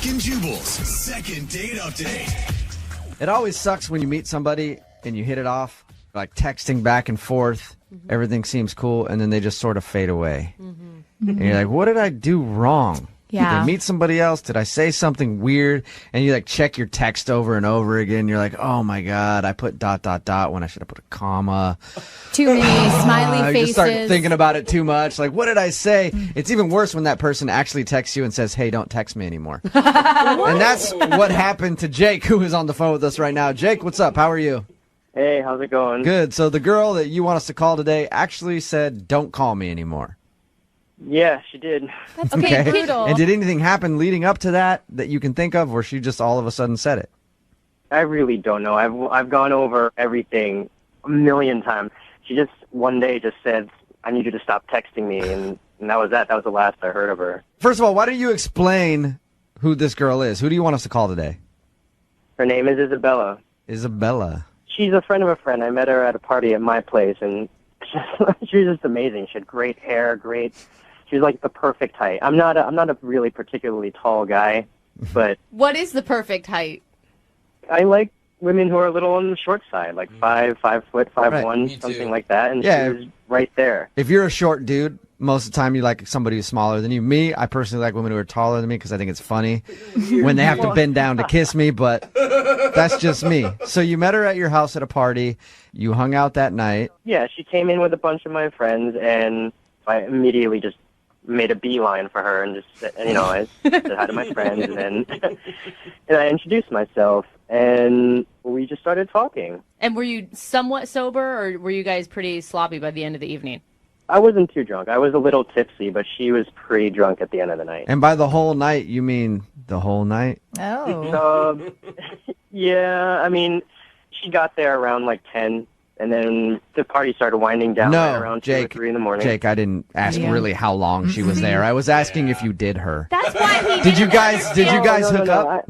Brooke and Jubal's second date update. It always sucks when you meet somebody and you hit it off, like texting back and forth. Everything seems cool, and then they just sort of fade away. And you're like, what did I do wrong? Yeah. Did I meet somebody else? Did I say something weird? And you like check your text over and over again. You're like, oh my God, I put ... when I should have put a comma. Too many smiley You faces. just start thinking about it too much. Like, what did I say? It's even worse when that person actually texts you and says, hey, don't text me anymore. And that's what happened to Jake, who is on the phone with us right now. Jake, what's up? How are you? Hey, how's it going? Good. So the girl that you want us to call today actually said, don't call me anymore. Yeah, she did. That's okay, brutal. And did anything happen leading up to that you can think of, or she just all of a sudden said it? I really don't know. I've gone over everything a million times. She just one day just said, I need you to stop texting me, and that was that. That was the last I heard of her. First of all, why don't you explain who this girl is? Who do you want us to call today? Her name is Isabella. Isabella. She's a friend of a friend. I met her at a party at my place, and she was just amazing. She had great hair, She was like the perfect height. I'm not a really particularly tall guy, but What is the perfect height? I like women who are a little on the short side, like 5 foot, 5'1", something like that. And Yeah. she was right there. If you're a short dude, most of the time you like somebody who's smaller than you. Me, I personally like women who are taller than me because I think it's funny when they have to bend down to kiss me, but that's just me. So you met her at your house at a party. You hung out that night. Yeah, she came in with a bunch of my friends, and I immediately just made a beeline for her and just said, I said hi to my friends, and then and I introduced myself, and we just started talking. And were you somewhat sober, or were you guys pretty sloppy by the end of the evening? I wasn't too drunk. I was a little tipsy, but she was pretty drunk at the end of the night. And by the whole night, you mean the whole night? Oh. Yeah, I mean, she got there around like 10, and then the party started winding down right around 2 or 3 in the morning. Jake, I didn't ask really how long she was there. I was asking if you did her. That's why he Did you guys hook up?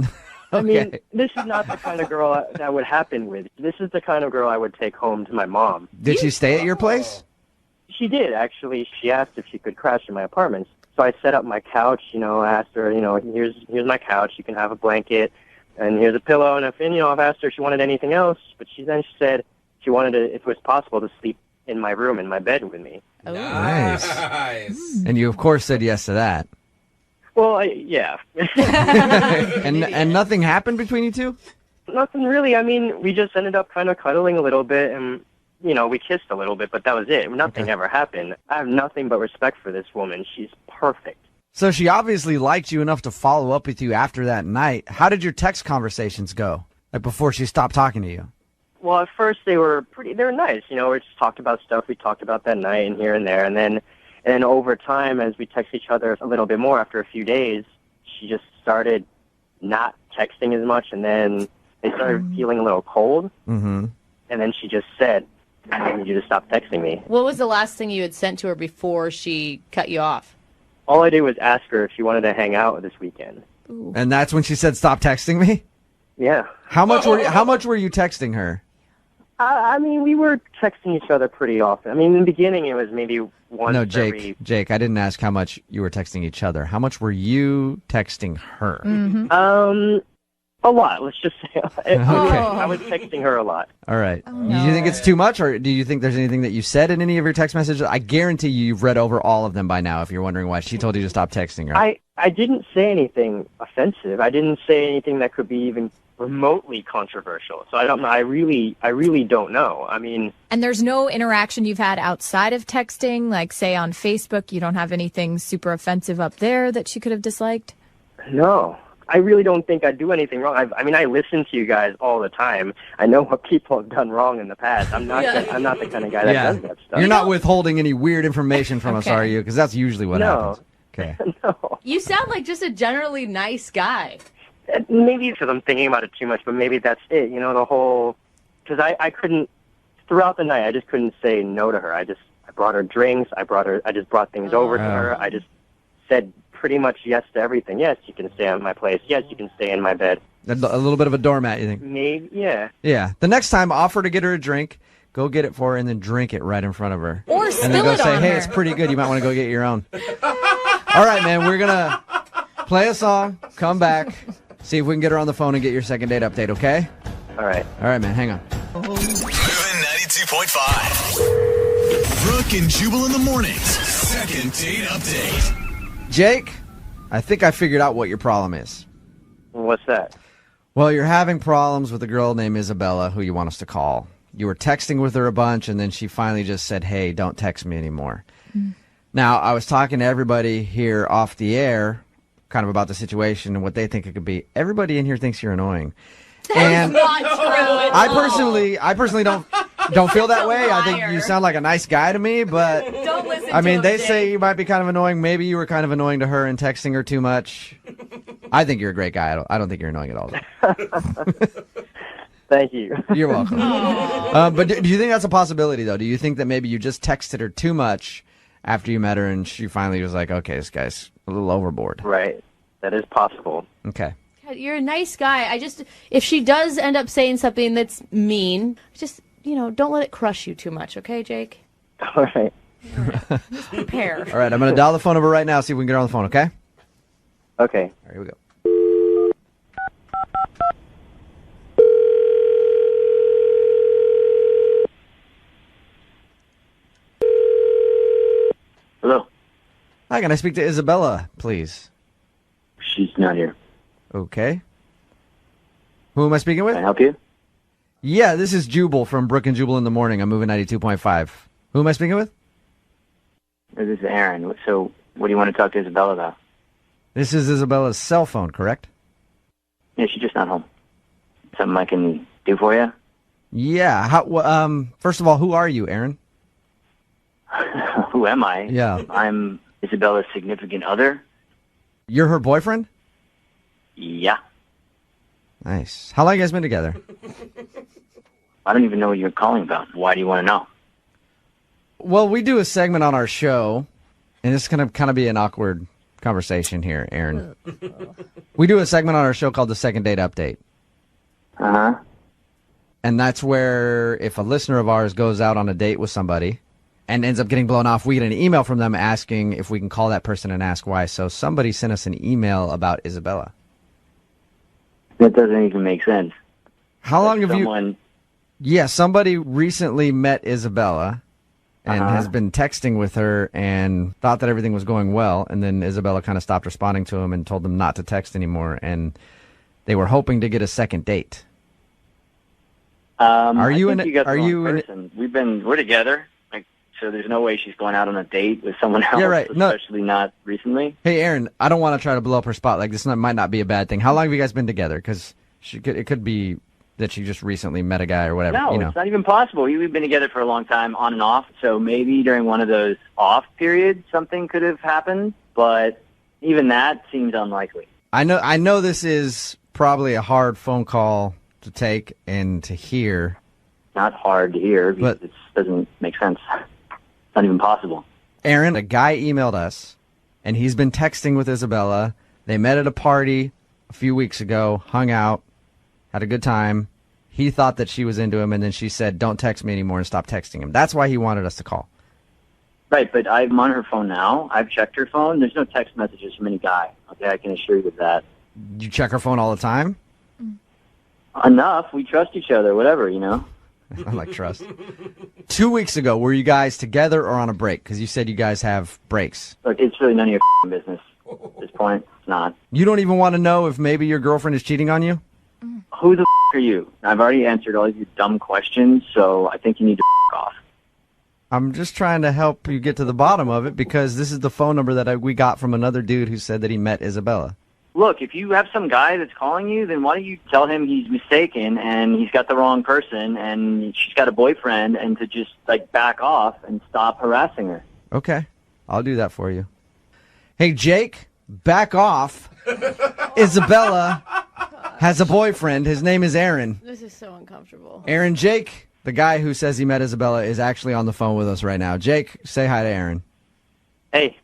I mean, this is not the kind of girl that would happen with. This is the kind of girl I would take home to my mom. Did she stay at your place? She did, actually. She asked if she could crash in my apartment. So I set up my couch, I asked her, here's my couch, you can have a blanket, and here's a pillow, and I've asked her if she wanted anything else, but she said she wanted to, if it was possible, to sleep in my room, in my bed with me. Oh. Nice. And you, of course, said yes to that. Well, yeah. And nothing happened between you two? Nothing really. I mean, we just ended up kind of cuddling a little bit, and we kissed a little bit, but that was it. Nothing ever happened. I have nothing but respect for this woman. She's perfect. So she obviously liked you enough to follow up with you after that night. How did your text conversations go? Like before she stopped talking to you? Well, at first they were nice. We just talked about stuff we talked about that night and here and there. And then over time, as we text each other a little bit more after a few days, she just started not texting as much. And then they started feeling a little cold. Mm-hmm. And then she just said, I need you to stop texting me. What was the last thing you had sent to her before she cut you off? All I did was ask her if she wanted to hang out this weekend. Ooh. And that's when she said, stop texting me? Yeah. How much were you texting her? I mean, we were texting each other pretty often. I mean, in the beginning, it was maybe once Jake, I didn't ask how much you were texting each other. How much were you texting her? Mm-hmm. A lot, let's just say. Okay. I was texting her a lot. All right. Do you think it's too much, or do you think there's anything that you said in any of your text messages? I guarantee you've read over all of them by now if you're wondering why she told you to stop texting her. I didn't say anything offensive. I didn't say anything that could be even remotely controversial. So I don't know. I really don't know. I mean... And there's no interaction you've had outside of texting, like say on Facebook, you don't have anything super offensive up there that she could have disliked? No. I really don't think I do anything wrong. I mean, I listen to you guys all the time. I know what people have done wrong in the past. I'm not the kind of guy that does that stuff. You're not withholding any weird information from us, are you? Because that's usually what happens. Okay. No. You sound like just a generally nice guy. Maybe because I'm thinking about it too much, but maybe that's it. The whole... Because I couldn't... Throughout the night, I just couldn't say no to her. I brought her drinks. I just brought things over to her. I just said pretty much yes to everything. Yes, you can stay at my place. Yes, you can stay in my bed. A little bit of a doormat, you think? Maybe, yeah. Yeah. The next time, offer to get her a drink, go get it for her, and then drink it right in front of her. Or and spill then go it say, on hey, her. it's pretty good. You might want to go get your own. All right, man. We're Play a song, come back, see if we can get her on the phone and get your second date update, okay? All right. All right, man, hang on. Moving 92.5. Brooke and Jubal in the mornings. Second date update. Jake, I think I figured out what your problem is. What's that? Well, you're having problems with a girl named Isabella who you want us to call. You were texting with her a bunch, and then she finally just said, hey, don't text me anymore. Now, I was talking to everybody here off the air kind of about the situation and what they think it could be. Everybody in here thinks you're annoying. And I personally don't feel that way. I think you sound like a nice guy to me, but Don't listen I mean, to him, they Jake. say you might be kind of annoying. Maybe you were kind of annoying to her and texting her too much. I think you're a great guy. I don't think you're annoying at all. Thank you. You're welcome. But do you think that's a possibility, though? Do you think that maybe you just texted her too much after you met her and she finally was like, okay, this guy's a little overboard? Right. That is possible. Okay. God, you're a nice guy. If she does end up saying something that's mean, just, don't let it crush you too much, okay, Jake? All right. Just prepare. All right, I'm going to dial the phone number right now, see if we can get her on the phone, okay? Okay. All right, here we go. Hello. Hi, can I speak to Isabella, please? She's not here. Okay. Who am I speaking with? Can I help you? Yeah, this is Jubal from Brooke and Jubal in the morning. I'm moving 92.5. Who am I speaking with? This is Aaron. So, what do you want to talk to Isabella about? This is Isabella's cell phone, correct? Yeah, she's just not home. Something I can do for you? Yeah. First of all, who are you, Aaron? Who am I? Yeah. I'm Isabella's significant other. You're her boyfriend? Yeah. Nice. How long have you guys been together? I don't even know what you're calling about. Why do you want to know? Well, we do a segment on our show, and it's going to kind of be an awkward conversation here, Aaron. We do a segment on our show called the Second Date Update. Uh-huh. And that's where if a listener of ours goes out on a date with somebody and ends up getting blown off, we get an email from them asking if we can call that person and ask why. So somebody sent us an email about Isabella. That doesn't even make sense. How long have you... Someone... Yeah, somebody recently met Isabella and Uh-huh. has been texting with her and thought that everything was going well. And then Isabella kind of stopped responding to him and told them not to text anymore. And they were hoping to get a second date. Are you you in in? it- You got the are wrong you in it- person. We're together. So there's no way she's going out on a date with someone else. Yeah, right. No. Especially not recently. Hey, Aaron, I don't want to try to blow up her spot. Like, might not be a bad thing. How long have you guys been together? Because it could be that she just recently met a guy or whatever. No, it's not even possible. We've been together for a long time, on and off. So maybe during one of those off periods, something could have happened. But even that seems unlikely. I know this is probably a hard phone call to take and to hear. Not hard to hear because But- it doesn't make sense. It's not even possible. Aaron, a guy emailed us, and he's been texting with Isabella. They met at a party a few weeks ago, hung out, had a good time. He thought that she was into him, and then she said, don't text me anymore, and stop texting him. That's why he wanted us to call. Right, but I'm on her phone now. I've checked her phone. There's no text messages from any guy. Okay, I can assure you of that. You check her phone all the time? Enough. We trust each other, whatever, I like trust. 2 weeks ago, were you guys together or on a break? Because you said you guys have breaks. Look, it's really none of your business at this point. It's not. You don't even want to know if maybe your girlfriend is cheating on you? Who the are you? I've already answered all of your dumb questions, so I think you need to off. I'm just trying to help you get to the bottom of it because this is the phone number that we got from another dude who said that he met Isabella. Look, if you have some guy that's calling you, then why don't you tell him he's mistaken and he's got the wrong person and she's got a boyfriend and to just, back off and stop harassing her. Okay, I'll do that for you. Hey, Jake, back off. Isabella has a boyfriend. His name is Aaron. This is so uncomfortable. Aaron, Jake, the guy who says he met Isabella, is actually on the phone with us right now. Jake, say hi to Aaron. Hey.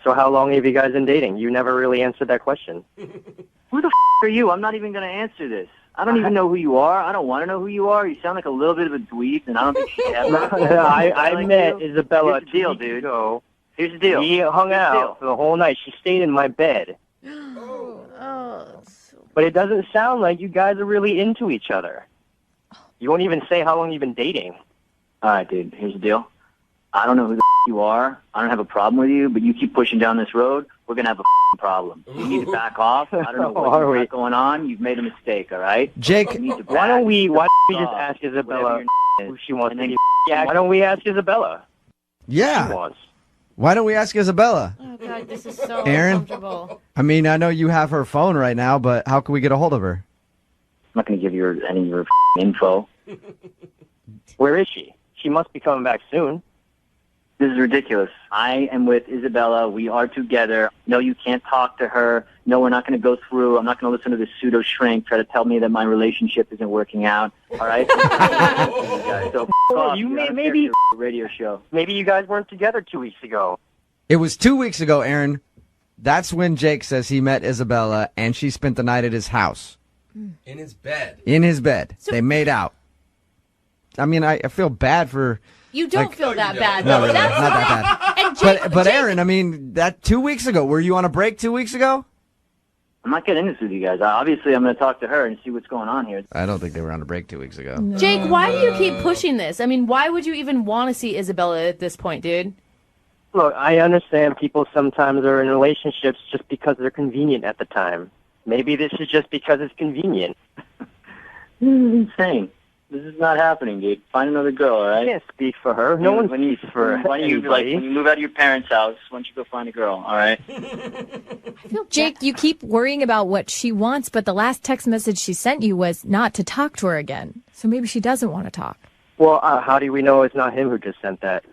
So how long have you guys been dating? You never really answered that question. Who the are you? I'm not even going to answer this. I don't even know who you are. I don't want to know who you are. You sound like a little bit of a dweeb, and I don't think she ever. I met Isabella Here's the deal, 2 weeks dude. ago. Here's the deal. We hung out for the whole night. She stayed in my bed. But it doesn't sound like you guys are really into each other. You won't even say how long you've been dating. All right, dude. Here's the deal. I don't know who the you are. I don't have a problem with you, but you keep pushing down this road, we're going to have a problem. You need to back off. I don't know what you got going on. You've made a mistake, all right? Jake, why don't we just ask Isabella who she wants to get? Why don't we ask Isabella? Yeah. She wants. Why don't we ask Isabella? Oh, God, this is so Aaron? uncomfortable. I mean, I know you have her phone right now, but how can we get a hold of her? I'm not going to give you any of your info. Where is she? She must be coming back soon. This is ridiculous. I am with Isabella. We are together. No, you can't talk to her. No, we're not going to go through. I'm not going to listen to this pseudo shrink try to tell me that my relationship isn't working out. All right? So, off, you dude. I don't care if maybe you're a radio show. maybe you guys weren't together 2 weeks ago. It was 2 weeks ago, Aaron. That's when Jake says he met Isabella, and she spent the night at his house. In his bed. In his bed. They made out. I mean, I feel bad for... You don't feel that bad. No, really, That's not that bad. And Jake, But Aaron, I mean, that 2 weeks ago, were you on a break 2 weeks ago? I'm not getting into this with you guys. Obviously, I'm going to talk to her and see what's going on here. I don't think they were on a break 2 weeks ago. Jake, why do you keep pushing this? I mean, why would you even want to see Isabella at this point, dude? Look, I understand people sometimes are in relationships just because they're convenient at the time. Maybe this is just because it's convenient. This is insane. This is not happening, dude. Find another girl, all right? I can't speak for her. No one speaks for Why don't you, anybody. when you move out of your parents' house, why don't you go find a girl, all right? Jake, you keep worrying about what she wants, but the last text message she sent you was not to talk to her again. So maybe she doesn't want to talk. Well, how do we know it's not him who just sent that?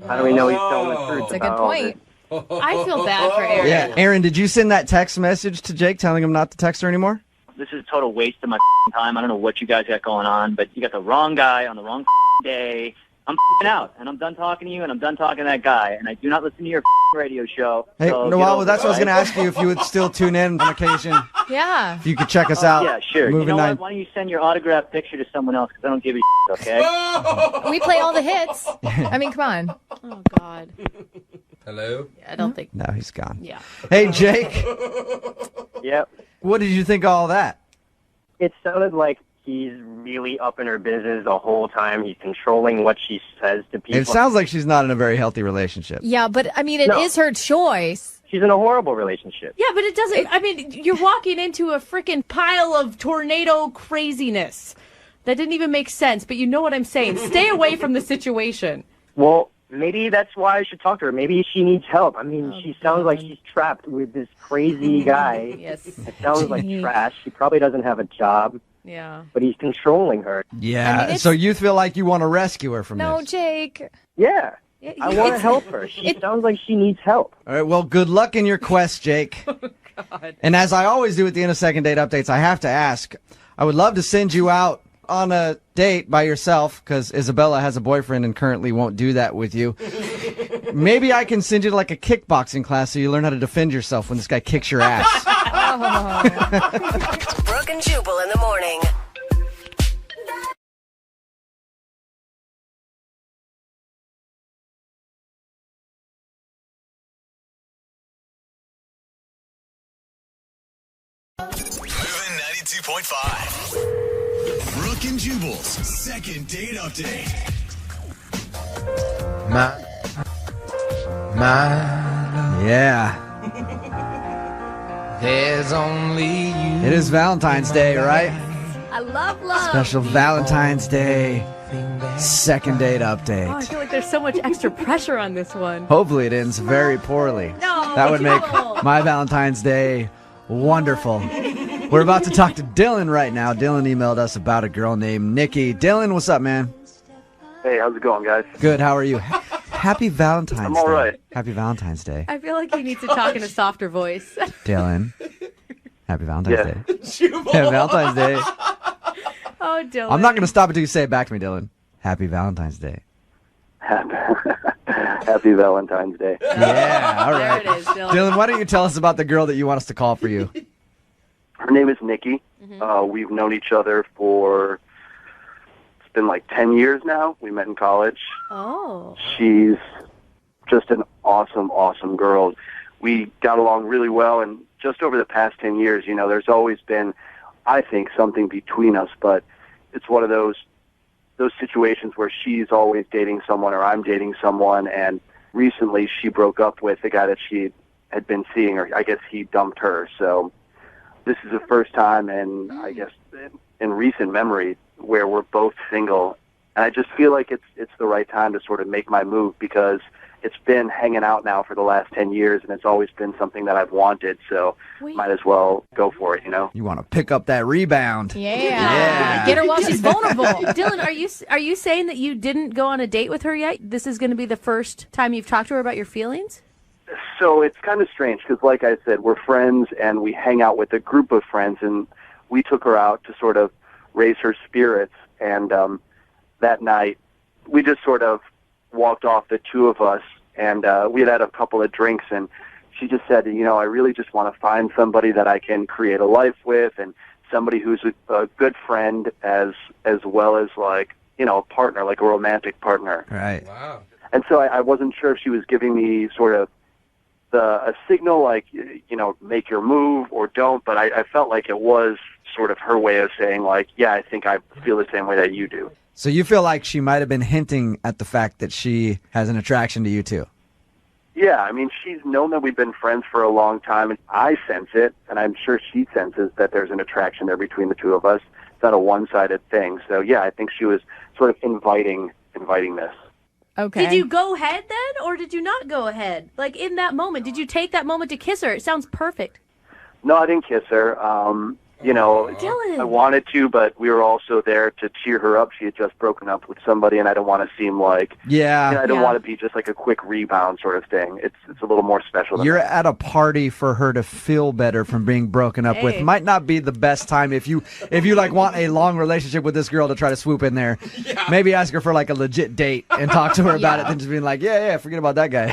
How do we know he's telling the truth That's a good about all point. this? I feel bad for Aaron. Yeah, Aaron, did you send that text message to Jake telling him not to text her anymore? This is a total waste of my time. I don't know what you guys got going on, but you got the wrong guy on the wrong day. I'm out, and I'm done talking to you, and I'm done talking to that guy, and I do not listen to your radio show. Hey, so no, get well, over that's it, what I was all going to ask you, if you would still tune in on occasion. Yeah. If you could check us out. Yeah, sure. You Moving know nine. what? Why don't you send your autographed picture to someone else, because I don't give a okay? We play all the hits. I mean, come on. Oh, God. Hello? I don't think. No, he's gone. Yeah. Hey, Jake, Yep. what did you think of all that? It sounded like he's really up in her business the whole time. He's controlling what she says to people. It sounds like she's not in a very healthy relationship. Yeah, but I mean, it is No. her choice. She's in a horrible relationship. Yeah, but it doesn't. I mean, you're walking into a freaking pile of tornado craziness. That didn't even make sense, but you know what I'm saying. Stay away from the situation. Well, maybe that's why I should talk to her. Maybe she needs help. I mean, she sounds like she's trapped with this crazy guy. Yes. It sounds like trash. She probably doesn't have a job, Yeah. but he's controlling her. Yeah, I mean, it's- so you feel like you want to rescue her from No, this. Jake. Yeah. I want to It's- help her. She sounds like she needs help. All right, well, good luck in your quest, Jake. God. And as I always do at the end of Second Date Updates, I have to ask, I would love to send you out on a date by yourself, because Isabella has a boyfriend and currently won't do that with you. Maybe I can send you to like a kickboxing class so you learn how to defend yourself when this guy kicks your ass. Brooke and Jubal in the morning. Moving 92.5. Brooke and Jubal's second date update. Yeah. There's only you. It is Valentine's Day, right? I love love. Special Valentine's Day second date Oh, I update. feel like there's so much extra pressure on this one. Hopefully it ends very poorly. No, That would make Jubal. my Valentine's Day wonderful. We're about to talk to Dylan right now. Dylan emailed us about a girl named Nikki. Dylan, what's up, man? Hey, how's it going, guys? Good, how are you? Happy Valentine's I'm all Day. right. Happy Valentine's Day. I feel like he needs to talk in a softer voice. Dylan. Happy Valentine's Yeah. Day. Happy Valentine's Day. Oh, Dylan. I'm not going to stop until you say it back to me, Dylan. Happy Valentine's Day. Happy Valentine's Day. Yeah, all right. There it is, Dylan. Dylan, why don't you tell us about the girl that you want us to call for you? Her name is Nikki. We've known each other for, it's been like 10 years now. We met in college. Oh. She's just an awesome, awesome girl. We got along really well, and just over the past 10 years, there's always been, I think, something between us, but it's one of those situations where she's always dating someone or I'm dating someone, and recently she broke up with the guy that she had been seeing, or I guess he dumped her. So this is the first time, and I guess in recent memory, where we're both single, and I just feel like it's the right time to sort of make my move, because it's been hanging out now for the last 10 years, and it's always been something that I've wanted, so might as well go for it, You want to pick up that rebound. Yeah. Get her while she's vulnerable. Dylan, are you saying that you didn't go on a date with her yet? This is going to be the first time you've talked to her about your feelings? So it's kind of strange, because like I said, we're friends, and we hang out with a group of friends, and we took her out to sort of raise her spirits, and that night we just sort of walked off, the two of us, and we had a couple of drinks, and she just said, I really just want to find somebody that I can create a life with, and somebody who's a good friend as well as like, a partner, like a romantic partner. Right. Wow. And so I wasn't sure if she was giving me sort of a signal like, make your move or don't, but I felt like it was sort of her way of saying like, yeah, I think I feel the same way that you do. So you feel like she might have been hinting at the fact that she has an attraction to you too? Yeah, I mean, she's known that we've been friends for a long time, and I sense it, and I'm sure she senses that there's an attraction there between the two of us. It's not a one-sided thing. So, yeah, I think she was sort of inviting this. Okay. Did you go ahead then, or did you not go ahead? Like, in that moment, did you take that moment to kiss her? It sounds perfect. No, I didn't kiss her. Dylan. I wanted to, but we were also there to cheer her up. She had just broken up with somebody, and I don't want to seem like, I don't want to be just like a quick rebound sort of thing. It's a little more special than You're that. at a party for her to feel better from being broken up with. Might not be the best time if you like want a long relationship with this girl to try to swoop in there. Yeah. Maybe ask her for like a legit date and talk to her about it, than just being like, forget about that guy.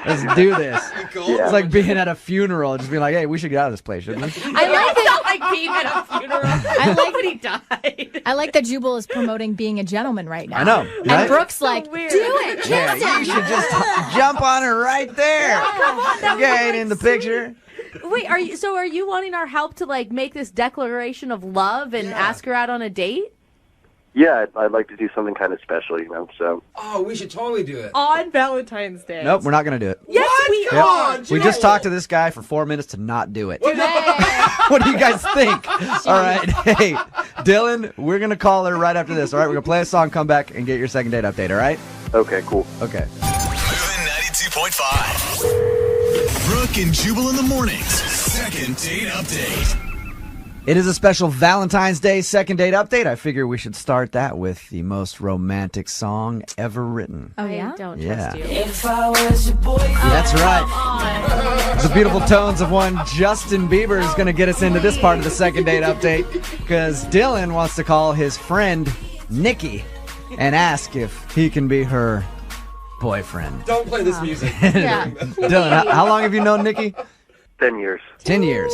Let's do this. Cool. It's like being at a funeral, just being like, hey, we should get out of this place, shouldn't we? I like that. Like being at a funeral. I like when he died. I like that Jubal is promoting being a gentleman right now. I know. And Right? Brooke's like, weird. do it. Kiss Yeah, him. you should just jump on her right there. Come on, that would Get be, in like, the picture. Wait, are you wanting our help to like make this declaration of love and ask her out on a date? Yeah, I'd like to do something kind of special, so. Oh, we should totally do it. On Valentine's Day. Nope, we're not going to do it. Yes, What? we Come are. on, We just talked to this guy for 4 minutes to not do it. What do you guys think? All right. Hey, Dylan, we're going to call her right after this. All right, we're going to play a song, come back, and get your second date update, all right? Okay, cool. Okay. Moving 92.5. Brooke and Jubal in the mornings. Second date update. It is a special Valentine's Day second date update. I figure we should start that with the most romantic song ever written. Oh, yeah? I don't Yeah. trust you. If I was your boyfriend. That's right. The beautiful tones of one Justin Bieber is going to get us into this part of the second date update, because Dylan wants to call his friend Nikki and ask if he can be her boyfriend. Don't play this music. Yeah. Dylan, how long have you known Nikki? 10 years. 10 years.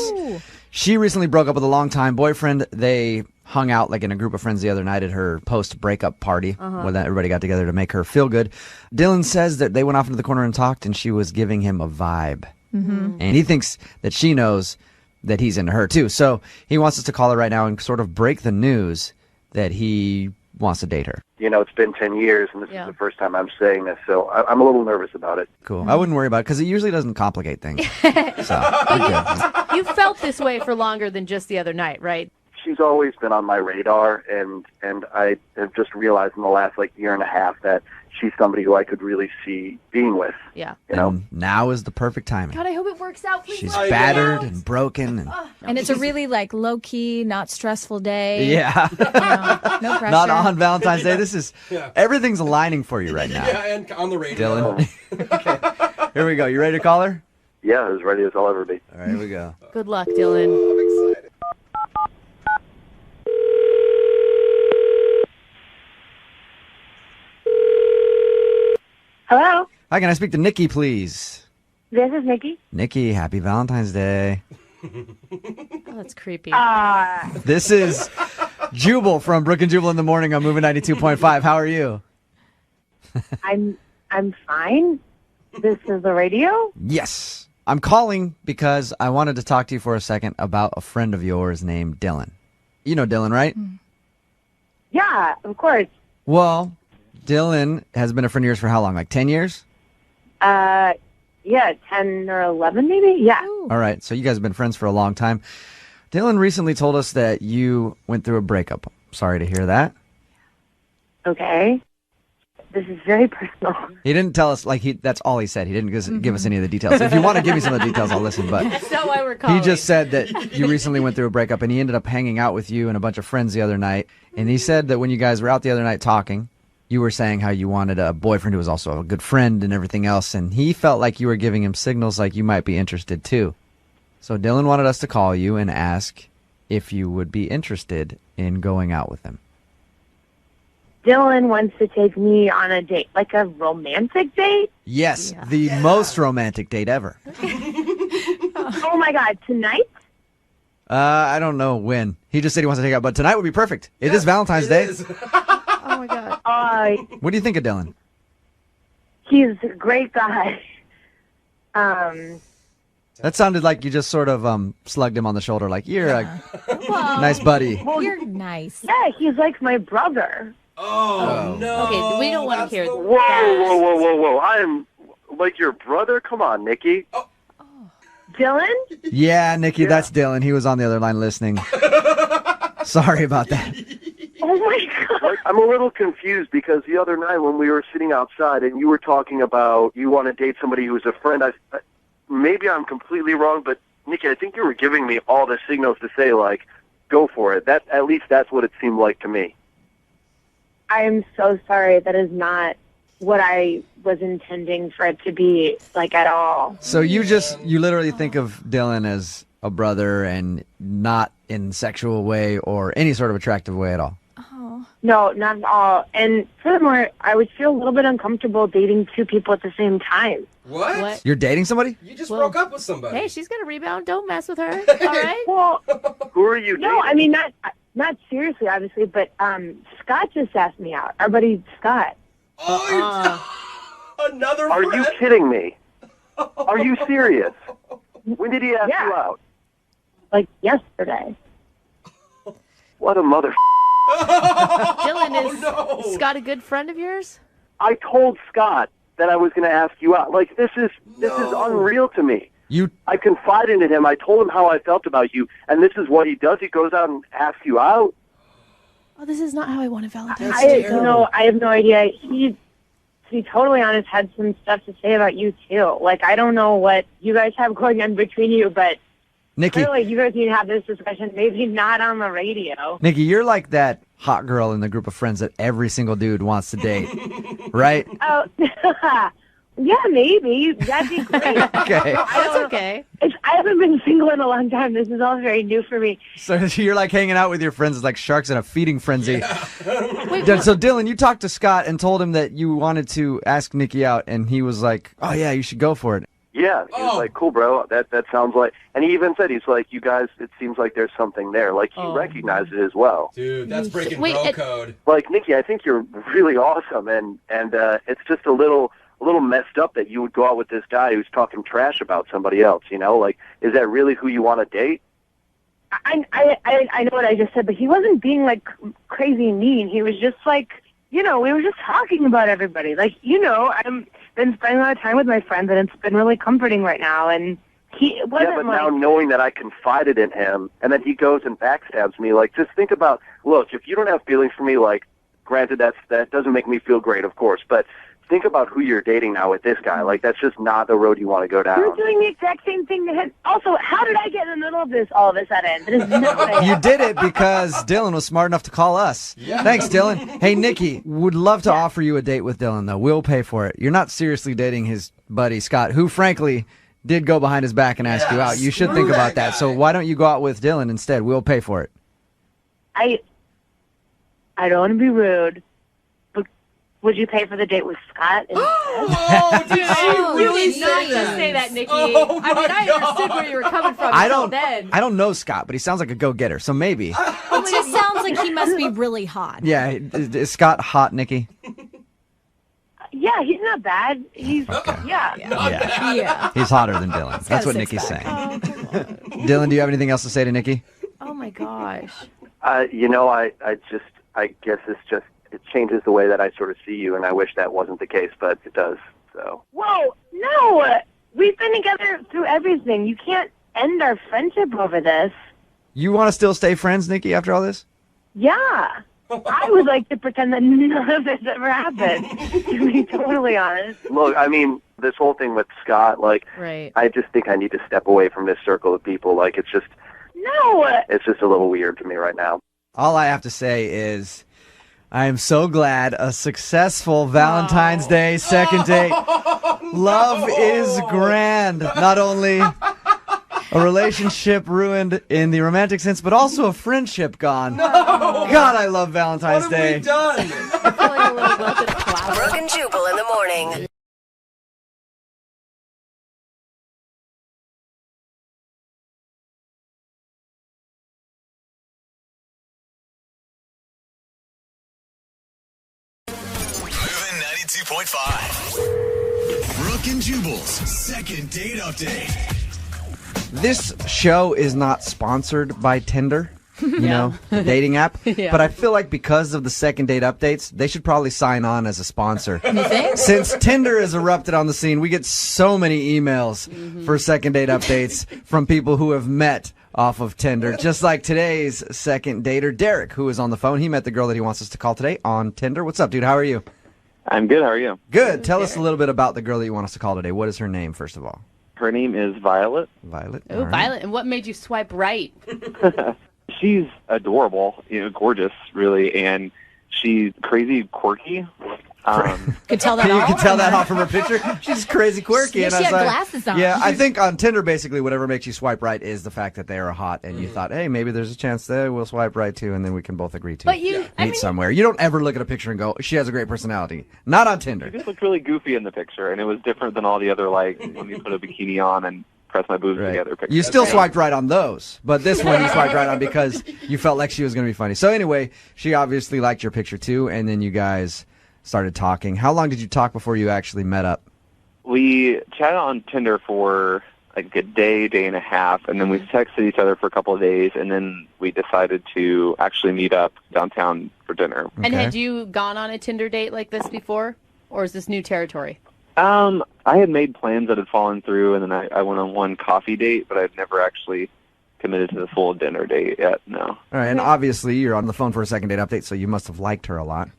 She recently broke up with a longtime boyfriend. They hung out like in a group of friends the other night at her post-breakup party where everybody got together to make her feel good. Dylan says that they went off into the corner and talked, and she was giving him a vibe. Mm-hmm. And he thinks that she knows that he's into her too. So he wants us to call her right now and sort of break the news that he wants to date her. It's been 10 years, and this is the first time I'm saying this, so I'm a little nervous about it. Cool. I wouldn't worry about it because it usually doesn't complicate things. So, we're good. You felt this way for longer than just the other night, right? She's always been on my radar, and I have just realized in the last year and a half that she's somebody who I could really see being with. Yeah. And now is the perfect timing. God, I hope it works out. Please She's work it battered out. and broken. And it's a really low-key, not stressful day. Yeah. No pressure. Not on Valentine's Day. This is, everything's aligning for you right now. Yeah, and on the radio. Dylan. Okay. Here we go. You ready to call her? Yeah, as ready as I'll ever be. All right, here we go. Good luck, Dylan. I'm excited. Hello, Hi, can I speak to Nikki, please? this is Nikki. Nikki, happy Valentine's Day. Oh, that's creepy. This is Jubal from Brooke and Jubal in the morning on Moving 92.5. How are you? I'm fine. This is the radio? Yes. I'm calling because I wanted to talk to you for a second about a friend of yours named Dylan. You know Dylan, right? Yeah, of course. Well, Dylan has been a friend of yours for how long? Like 10 years? Yeah, 10 or 11 maybe? Yeah. All right, so you guys have been friends for a long time. Dylan recently told us that you went through a breakup. Sorry to hear that. Okay. This is very personal. He didn't tell us, that's all he said. He didn't give us any of the details. If you want to give me some of the details, I'll listen. But That's not why we're calling. he just said that you recently went through a breakup, and he ended up hanging out with you and a bunch of friends the other night. And he said that when you guys were out the other night talking, you were saying how you wanted a boyfriend who was also a good friend and everything else. And he felt like you were giving him signals like you might be interested too. So Dylan wanted us to call you and ask if you would be interested in going out with him. Dylan wants to take me on a date, like a romantic date? Yes, the most romantic date ever. Oh my God, tonight? I don't know when. He just said he wants to take out, but tonight would be perfect. It is Valentine's Day. Oh my God. What do you think of Dylan? He's a great guy. That sounded like you just sort of slugged him on the shoulder, like, you're a nice buddy. Well, You're nice. yeah, he's like my brother. Oh, no. Okay, we don't want to hear Whoa, whoa, whoa, whoa, whoa. I am like your brother? Come on, Nikki. Dylan? Yeah, Nikki, that's Dylan. He was on the other line listening. Sorry about that. Oh my God. Like, I'm a little confused because the other night when we were sitting outside and you were talking about you want to date somebody who's a friend, maybe I'm completely wrong, but Nikki, I think you were giving me all the signals to say, like, go for it. At least that's what it seemed like to me. I am so sorry. That is not what I was intending for it to be, like, at all. So you literally think of Dylan as a brother and not in sexual way or any sort of attractive way at all? No, not at all. And furthermore, I would feel a little bit uncomfortable dating two people at the same time. What? You're dating somebody? You just broke up with somebody. Hey, she's going to rebound. Don't mess with her. All right? Well, Who are you dating? no, I mean, not seriously, obviously, but Scott just asked me out. Our buddy Scott. Another Are friend? you kidding me? Are you serious? When did he ask you out? Like yesterday. What a mother... Dylan, is Scott a good friend of yours? I told Scott that I was going to ask you out. Like, this is unreal to me. I confided in him. I told him how I felt about you, and this is what he does. He goes out and asks you out. Oh, this is not how I want a Valentine's I Day. I have no idea. He, to be totally honest, had some stuff to say about you, too. Like, I don't know what you guys have going on between you, but Nikki, clearly you guys need to have this discussion, maybe not on the radio. Nikki, you're like that hot girl in the group of friends that every single dude wants to date, right? Oh, yeah, maybe. That'd be great. Okay. That's okay. I haven't been single in a long time. This is all very new for me. So you're like hanging out with your friends as like sharks in a feeding frenzy. Wait, So Dylan, you talked to Scott and told him that you wanted to ask Nikki out, and he was like, "Oh yeah, you should go for it." Yeah, he was like, cool, bro. That sounds like... And he even said, he's like, you guys, it seems like there's something there. Like, he recognized it as well. Dude, that's breaking bro code. Like, Nikki, I think you're really awesome, and it's just a little messed up that you would go out with this guy who's talking trash about somebody else, you know? Like, is that really who you want to date? I know what I just said, but he wasn't being, like, crazy mean. He was just, like, we were just talking about everybody. Like, I'm been spending a lot of time with my friends, and it's been really comforting right now, and he wasn't Yeah, but now knowing that I confided in him, and then he goes and backstabs me, like, just think about, look, if you don't have feelings for me, like, granted, that doesn't make me feel great, of course, but think about who you're dating now with this guy. Like, that's just not the road you want to go down. You're doing the exact same thing to him. Also, how did I get in the middle of this all of a sudden? That is not what I You did it because Dylan was smart enough to call us. Yeah. Thanks, Dylan. Hey, Nikki, would love to offer you a date with Dylan, though. We'll pay for it. You're not seriously dating his buddy, Scott, who, frankly, did go behind his back and ask you out. You should think about that. So why don't you go out with Dylan instead? We'll pay for it. I don't want to be rude, but would you pay for the date with Scott? Oh, did Oh, she really you did not say just that? say that, Nikki. Oh, I mean, I God. understood where you were coming from I until don't then. I don't know Scott, but he sounds like a go-getter, so maybe. It just sounds like he must be really hot. Yeah, is Scott hot, Nikki? Yeah, he's not bad. He's Yeah. He's hotter than Dylan. That's what Nikki's saying. Oh, come on. Dylan, do you have anything else to say to Nikki? Oh my gosh. I guess it changes the way that I sort of see you, and I wish that wasn't the case, but it does. So. Whoa, no! We've been together through everything. You can't end our friendship over this. You want to still stay friends, Nikki, after all this? Yeah. I would like to pretend that none of this ever happened, to be totally honest. Look, I mean, this whole thing with Scott, like, Right. I just think I need to step away from this circle of people. Like, it's just a little weird to me right now. All I have to say is I am so glad a successful Valentine's Day second date. Love is grand. Not only a relationship ruined in the romantic sense, but also a friendship gone. No! God, I love Valentine's Day. What have we done? I feel like a little wilted flower. Brooke and Jubal in the morning. Moving 92.5. Brooke and Jubal's second date update. This show is not sponsored by Tinder, you know, the dating app. Yeah. But I feel like because of the second date updates, they should probably sign on as a sponsor. You think? Since Tinder has erupted on the scene, we get so many emails for second date updates from people who have met off of Tinder. Just like today's second dater, Derek, who is on the phone. He met the girl that he wants us to call today on Tinder. What's up, dude? How are you? I'm good. How are you? Good. Tell us a little bit about the girl that you want us to call today. What is her name, first of all? Her name is Violet. Violet. Oh, All right. Violet. And what made you swipe right? She's adorable, gorgeous, really, and she's crazy quirky. Could tell that You all. can tell that off from her picture. She's crazy quirky. Yeah, and she I was had like, glasses on. Yeah, I think on Tinder, basically, whatever makes you swipe right is the fact that they are hot, and you thought, hey, maybe there's a chance that we'll swipe right too, and then we can both agree to But you, meet somewhere. You don't ever look at a picture and go, she has a great personality. Not on Tinder. She just looked really goofy in the picture, and it was different than all the other, like, when you put a bikini on and press my boobs together pictures. You still swiped right on those, but this one you swiped right on because you felt like she was going to be funny. So anyway, she obviously liked your picture too, and then you guys started talking. How long did you talk before you actually met up? We chatted on Tinder for like a day and a half, and then we texted each other for a couple of days, and then we decided to actually meet up downtown for dinner. And had you gone on a Tinder date like this before, or is this new territory? I had made plans that had fallen through, and then I went on one coffee date, but I've never actually committed to the full dinner date yet, no. All right, and obviously you're on the phone for a second date update, so you must have liked her a lot.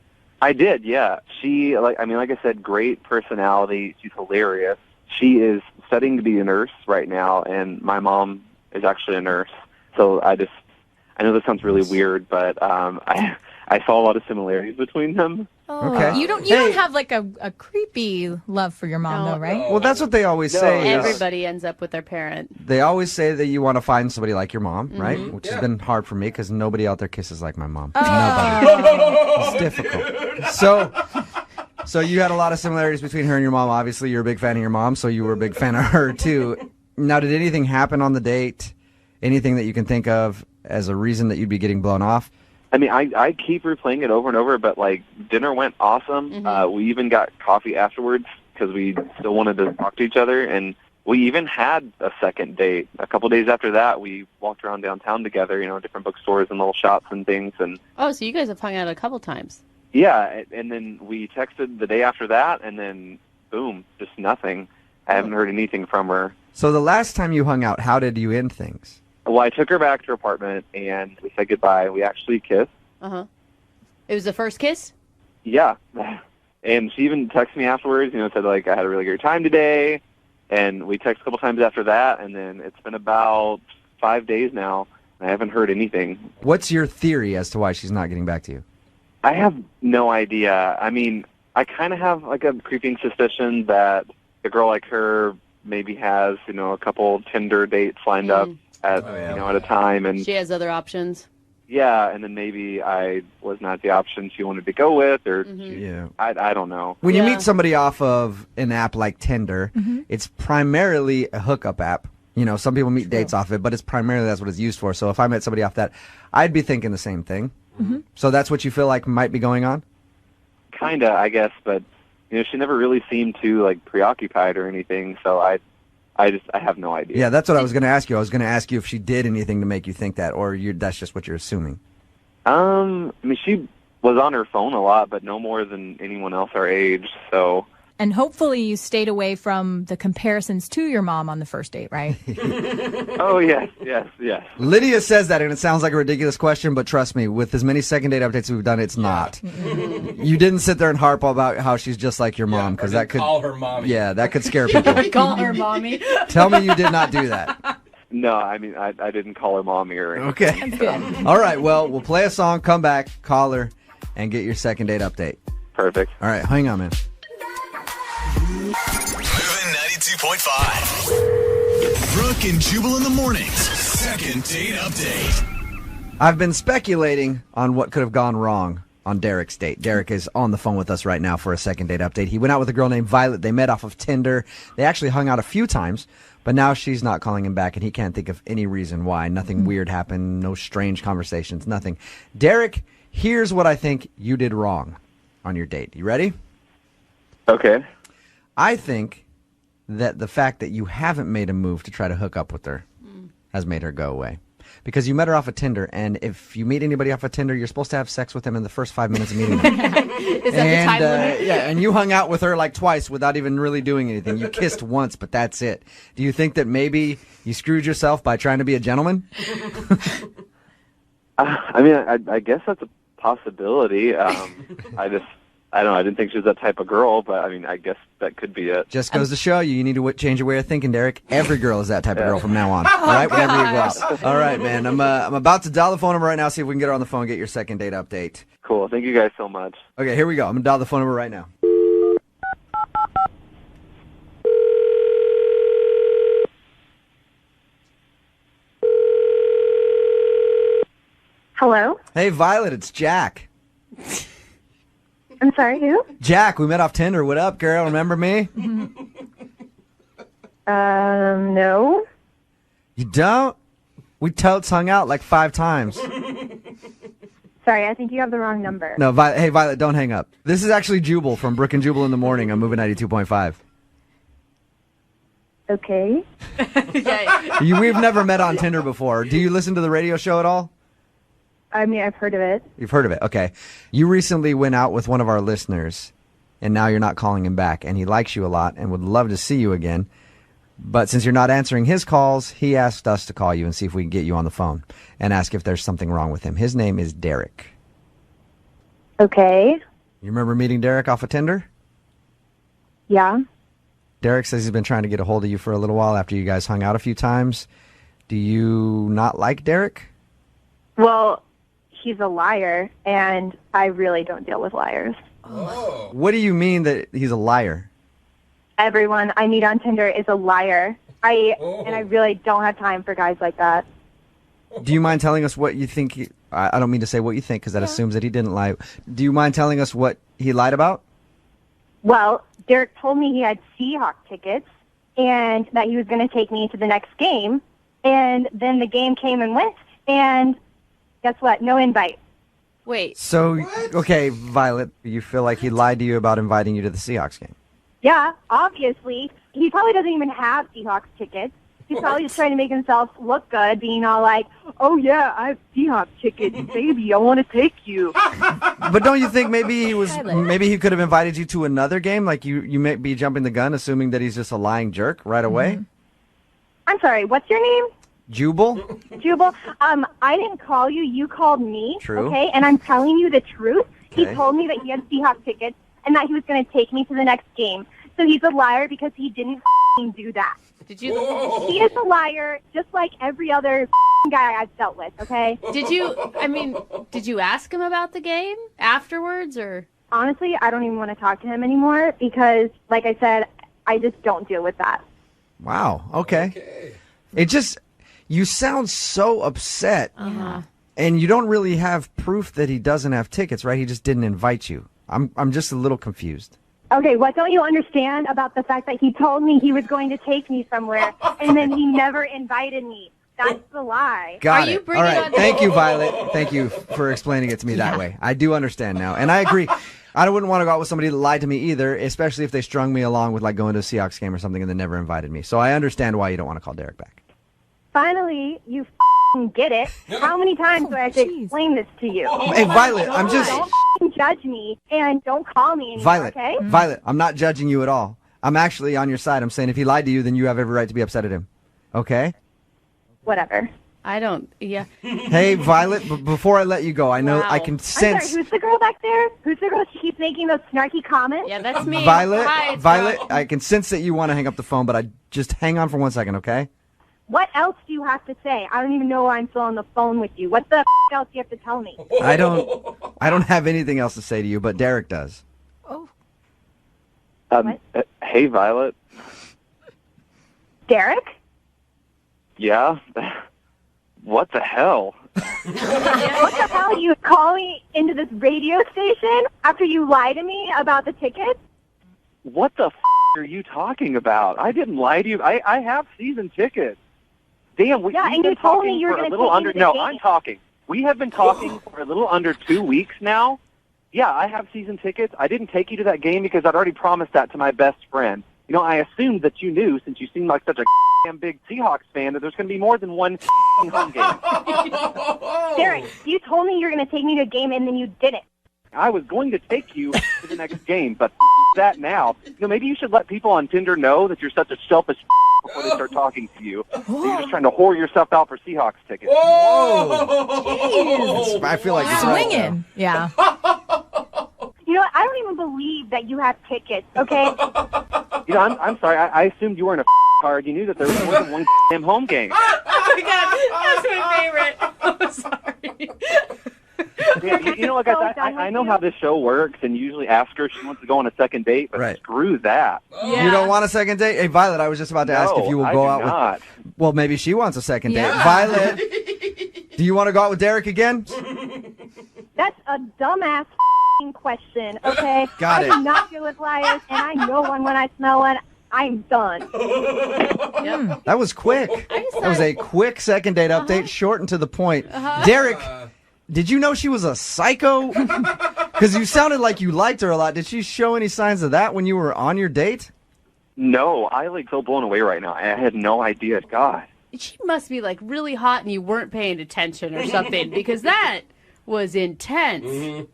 I did, yeah. She, like I said, great personality. She's hilarious. She is studying to be a nurse right now, and my mom is actually a nurse. So I know this sounds really weird, but I saw a lot of similarities between them. Oh, Okay. You don't have like a creepy love for your mom, though, right? Well, that's what they always say. is- Everybody ends up with their parent. They always say that you want to find somebody like your mom, right? Which has been hard for me because nobody out there kisses like my mom. Nobody. It's difficult. So you had a lot of similarities between her and your mom. Obviously, you're a big fan of your mom, so you were a big fan of her, too. Now, did anything happen on the date? Anything that you can think of as a reason that you'd be getting blown off? I mean, I keep replaying it over and over, but, like, dinner went awesome. We even got coffee afterwards because we still wanted to talk to each other, and we even had a second date. A couple days after that, we walked around downtown together, different bookstores and little shops and things. And Oh, so you guys have hung out a couple times. yeah, and then we texted the day after that, and then, boom, just nothing. I haven't heard anything from her. So the last time you hung out, how did you end things? Well, I took her back to her apartment, and we said goodbye. We actually kissed. Uh-huh. It was the first kiss? Yeah. And she even texted me afterwards, said, like, I had a really great time today. And we texted a couple times after that, and then it's been about 5 days now, and I haven't heard anything. What's your theory as to why she's not getting back to you? I have no idea. I mean, I kind of have, like, a creeping suspicion that a girl like her maybe has, a couple Tinder dates lined up at, at a time. And She has other options. yeah, and then maybe I was not the option she wanted to go with, or I don't know. When you meet somebody off of an app like Tinder, it's primarily a hookup app. Some people meet dates off it, but it's primarily that's what it's used for. So if I met somebody off that, I'd be thinking the same thing. So that's what you feel like might be going on? Kinda, I guess, but she never really seemed too like preoccupied or anything. So I have no idea. Yeah, that's what I was going to ask you. I was going to ask you if she did anything to make you think that, or that's just what you're assuming. I mean, she was on her phone a lot, but no more than anyone else our age. So. And hopefully you stayed away from the comparisons to your mom on the first date, right? Oh, yes. Lydia says that, and it sounds like a ridiculous question, but trust me, with as many second date updates we've done, it's not. You didn't sit there and harp about how she's just like your mom, because that could call her mommy. Yeah, that could scare people. Call her mommy. Tell me you did not do that. No, I mean, I didn't call her mommy or anything. Okay. That's good. All right, well, we'll play a song, come back, call her, and get your second date update. Perfect. All right, hang on, man. Moving 92.5. Brooke and Jubal in the mornings. Second date update. I've been speculating on what could have gone wrong on Derek's date. Derek is on the phone with us right now for a second date update. He went out with a girl named Violet. They met off of Tinder. They actually hung out a few times, but now she's not calling him back, and he can't think of any reason why. Nothing weird happened, no strange conversations, nothing. Derek, here's what I think you did wrong on your date. You ready? Okay. I think that the fact that you haven't made a move to try to hook up with her has made her go away. Because you met her off of Tinder, and if you meet anybody off of Tinder, you're supposed to have sex with them in the first 5 minutes of meeting them. Is that the time limit? Yeah, and you hung out with her like twice without even really doing anything. You kissed once, but that's it. Do you think that maybe you screwed yourself by trying to be a gentleman? I mean, I guess that's a possibility. I don't know. I didn't think she was that type of girl, but I mean, I guess that could be it. Just goes to show you need to change your way of thinking, Derek. Every girl is that type of girl from now on. All right, whenever you go out. All right, man. I'm about to dial the phone number right now, see if we can get her on the phone, get your second date update. Cool. Thank you guys so much. Okay, here we go. I'm going to dial the phone number right now. Hello? Hey, Violet, it's Jack. I'm sorry, who? Jack, we met off Tinder. What up, girl? Remember me? No. You don't? We totes hung out like 5 times. Sorry, I think you have the wrong number. No, hey, Violet, don't hang up. This is actually Jubal from Brooke and Jubal in the morning. I'm moving 92.5. Okay. We've never met on Tinder before. Do you listen to the radio show at all? I mean, I've heard of it. You've heard of it. Okay. You recently went out with one of our listeners, and now you're not calling him back, and he likes you a lot and would love to see you again. But since you're not answering his calls, he asked us to call you and see if we can get you on the phone and ask if there's something wrong with him. His name is Derek. Okay. You remember meeting Derek off of Tinder? Yeah. Derek says he's been trying to get a hold of you for a little while after you guys hung out a few times. Do you not like Derek? Well, he's a liar, and I really don't deal with liars. Oh. What do you mean that he's a liar? Everyone I meet on Tinder is a liar. And I really don't have time for guys like that. Do you mind telling us what you think? I don't mean to say what you think because that assumes that he didn't lie. Do you mind telling us what he lied about? Well, Derek told me he had Seahawks tickets and that he was going to take me to the next game. And then the game came and went, and guess what? No invite. Wait. So, okay, Violet, you feel like he lied to you about inviting you to the Seahawks game? Yeah, obviously. He probably doesn't even have Seahawks tickets. He's probably just trying to make himself look good, being all like, oh, yeah, I have Seahawks tickets, baby. I want to take you. But don't you think maybe he could have invited you to another game? Like you may be jumping the gun, assuming that he's just a lying jerk right away? Mm-hmm. I'm sorry, what's your name? Jubal? Jubal, I didn't call you. You called me. True. Okay, and I'm telling you the truth. Okay. He told me that he had Seahawks tickets and that he was going to take me to the next game. So he's a liar because he didn't do that. Did you? He is a liar, just like every other guy I've dealt with, okay? Did you ask him about the game afterwards, or? Honestly, I don't even want to talk to him anymore because, like I said, I just don't deal with that. Wow, okay. You sound so upset, and you don't really have proof that he doesn't have tickets, right? He just didn't invite you. I'm just a little confused. Okay, what don't you understand about the fact that he told me he was going to take me somewhere, and then he never invited me? That's the lie. Got it. All right. Thank you, Violet. Thank you for explaining it to me that way. I do understand now. And I agree. I wouldn't want to go out with somebody that lied to me either, especially if they strung me along with like going to a Seahawks game or something and they never invited me. So I understand why you don't want to call Derek back. Finally, you get it. How many times do I have to explain this to you? Hey, Violet, I'm just... Don't judge me and don't call me anymore, Violet, okay? Violet, I'm not judging you at all. I'm actually on your side. I'm saying if he lied to you, then you have every right to be upset at him. Okay? Whatever. I don't, yeah. Hey, Violet, before I let you go, I know I can I'm sense... sorry, who's the girl back there? Who's the girl? She keeps making those snarky comments? Yeah, that's me. Violet, Hi, Violet, I can sense that you want to hang up the phone, but I just hang on for 1 second, okay? What else do you have to say? I don't even know why I'm still on the phone with you. What the else do you have to tell me? I don't have anything else to say to you, but Derek does. Hey, Violet. Derek? Yeah? What the hell? What the hell? You call me into this radio station after you lie to me about the tickets? What the are you talking about? I didn't lie to you. I have season tickets. Damn, we've and been you told me talking you were for a going to little take under... me to No, the I'm game. talking. We have been talking for a little under 2 weeks now. Yeah, I have season tickets. I didn't take you to that game because I'd already promised that to my best friend. You know, I assumed that you knew, since you seem like such a damn big Seahawks fan, that there's going to be more than one home game. Derek, you told me you were going to take me to a game and then you didn't. I was going to take you to the next game, but that now. You know, maybe you should let people on Tinder know that you're such a selfish before they start talking to you. That you're just trying to whore yourself out for Seahawks tickets. Whoa! I feel like it's right Swinging. Yeah. You know what? I don't even believe that you have tickets, okay? You know, I'm sorry. I assumed you weren't a card. You knew that there was more than one damn home game. Oh my God, that's my favorite. I'm sorry. Yeah, you know what, guys? I know how this show works, and usually ask her if she wants to go on a second date, but screw that. You don't want a second date? Hey, Violet, I was just about to ask if you will go out not. with... Well, maybe she wants a second date. Yeah. Violet, do you want to go out with Derek again? That's a dumbass question, okay? Got I it. do not deal with liars, and I know one when I smell one. I'm done. That was quick. That was a quick second date update, short and to the point. Derek, did you know she was a psycho? Because you sounded like you liked her a lot. Did she show any signs of that when you were on your date? No, I so blown away right now. I had no idea. God. She must be like really hot and you weren't paying attention or something because that was intense. Mm-hmm.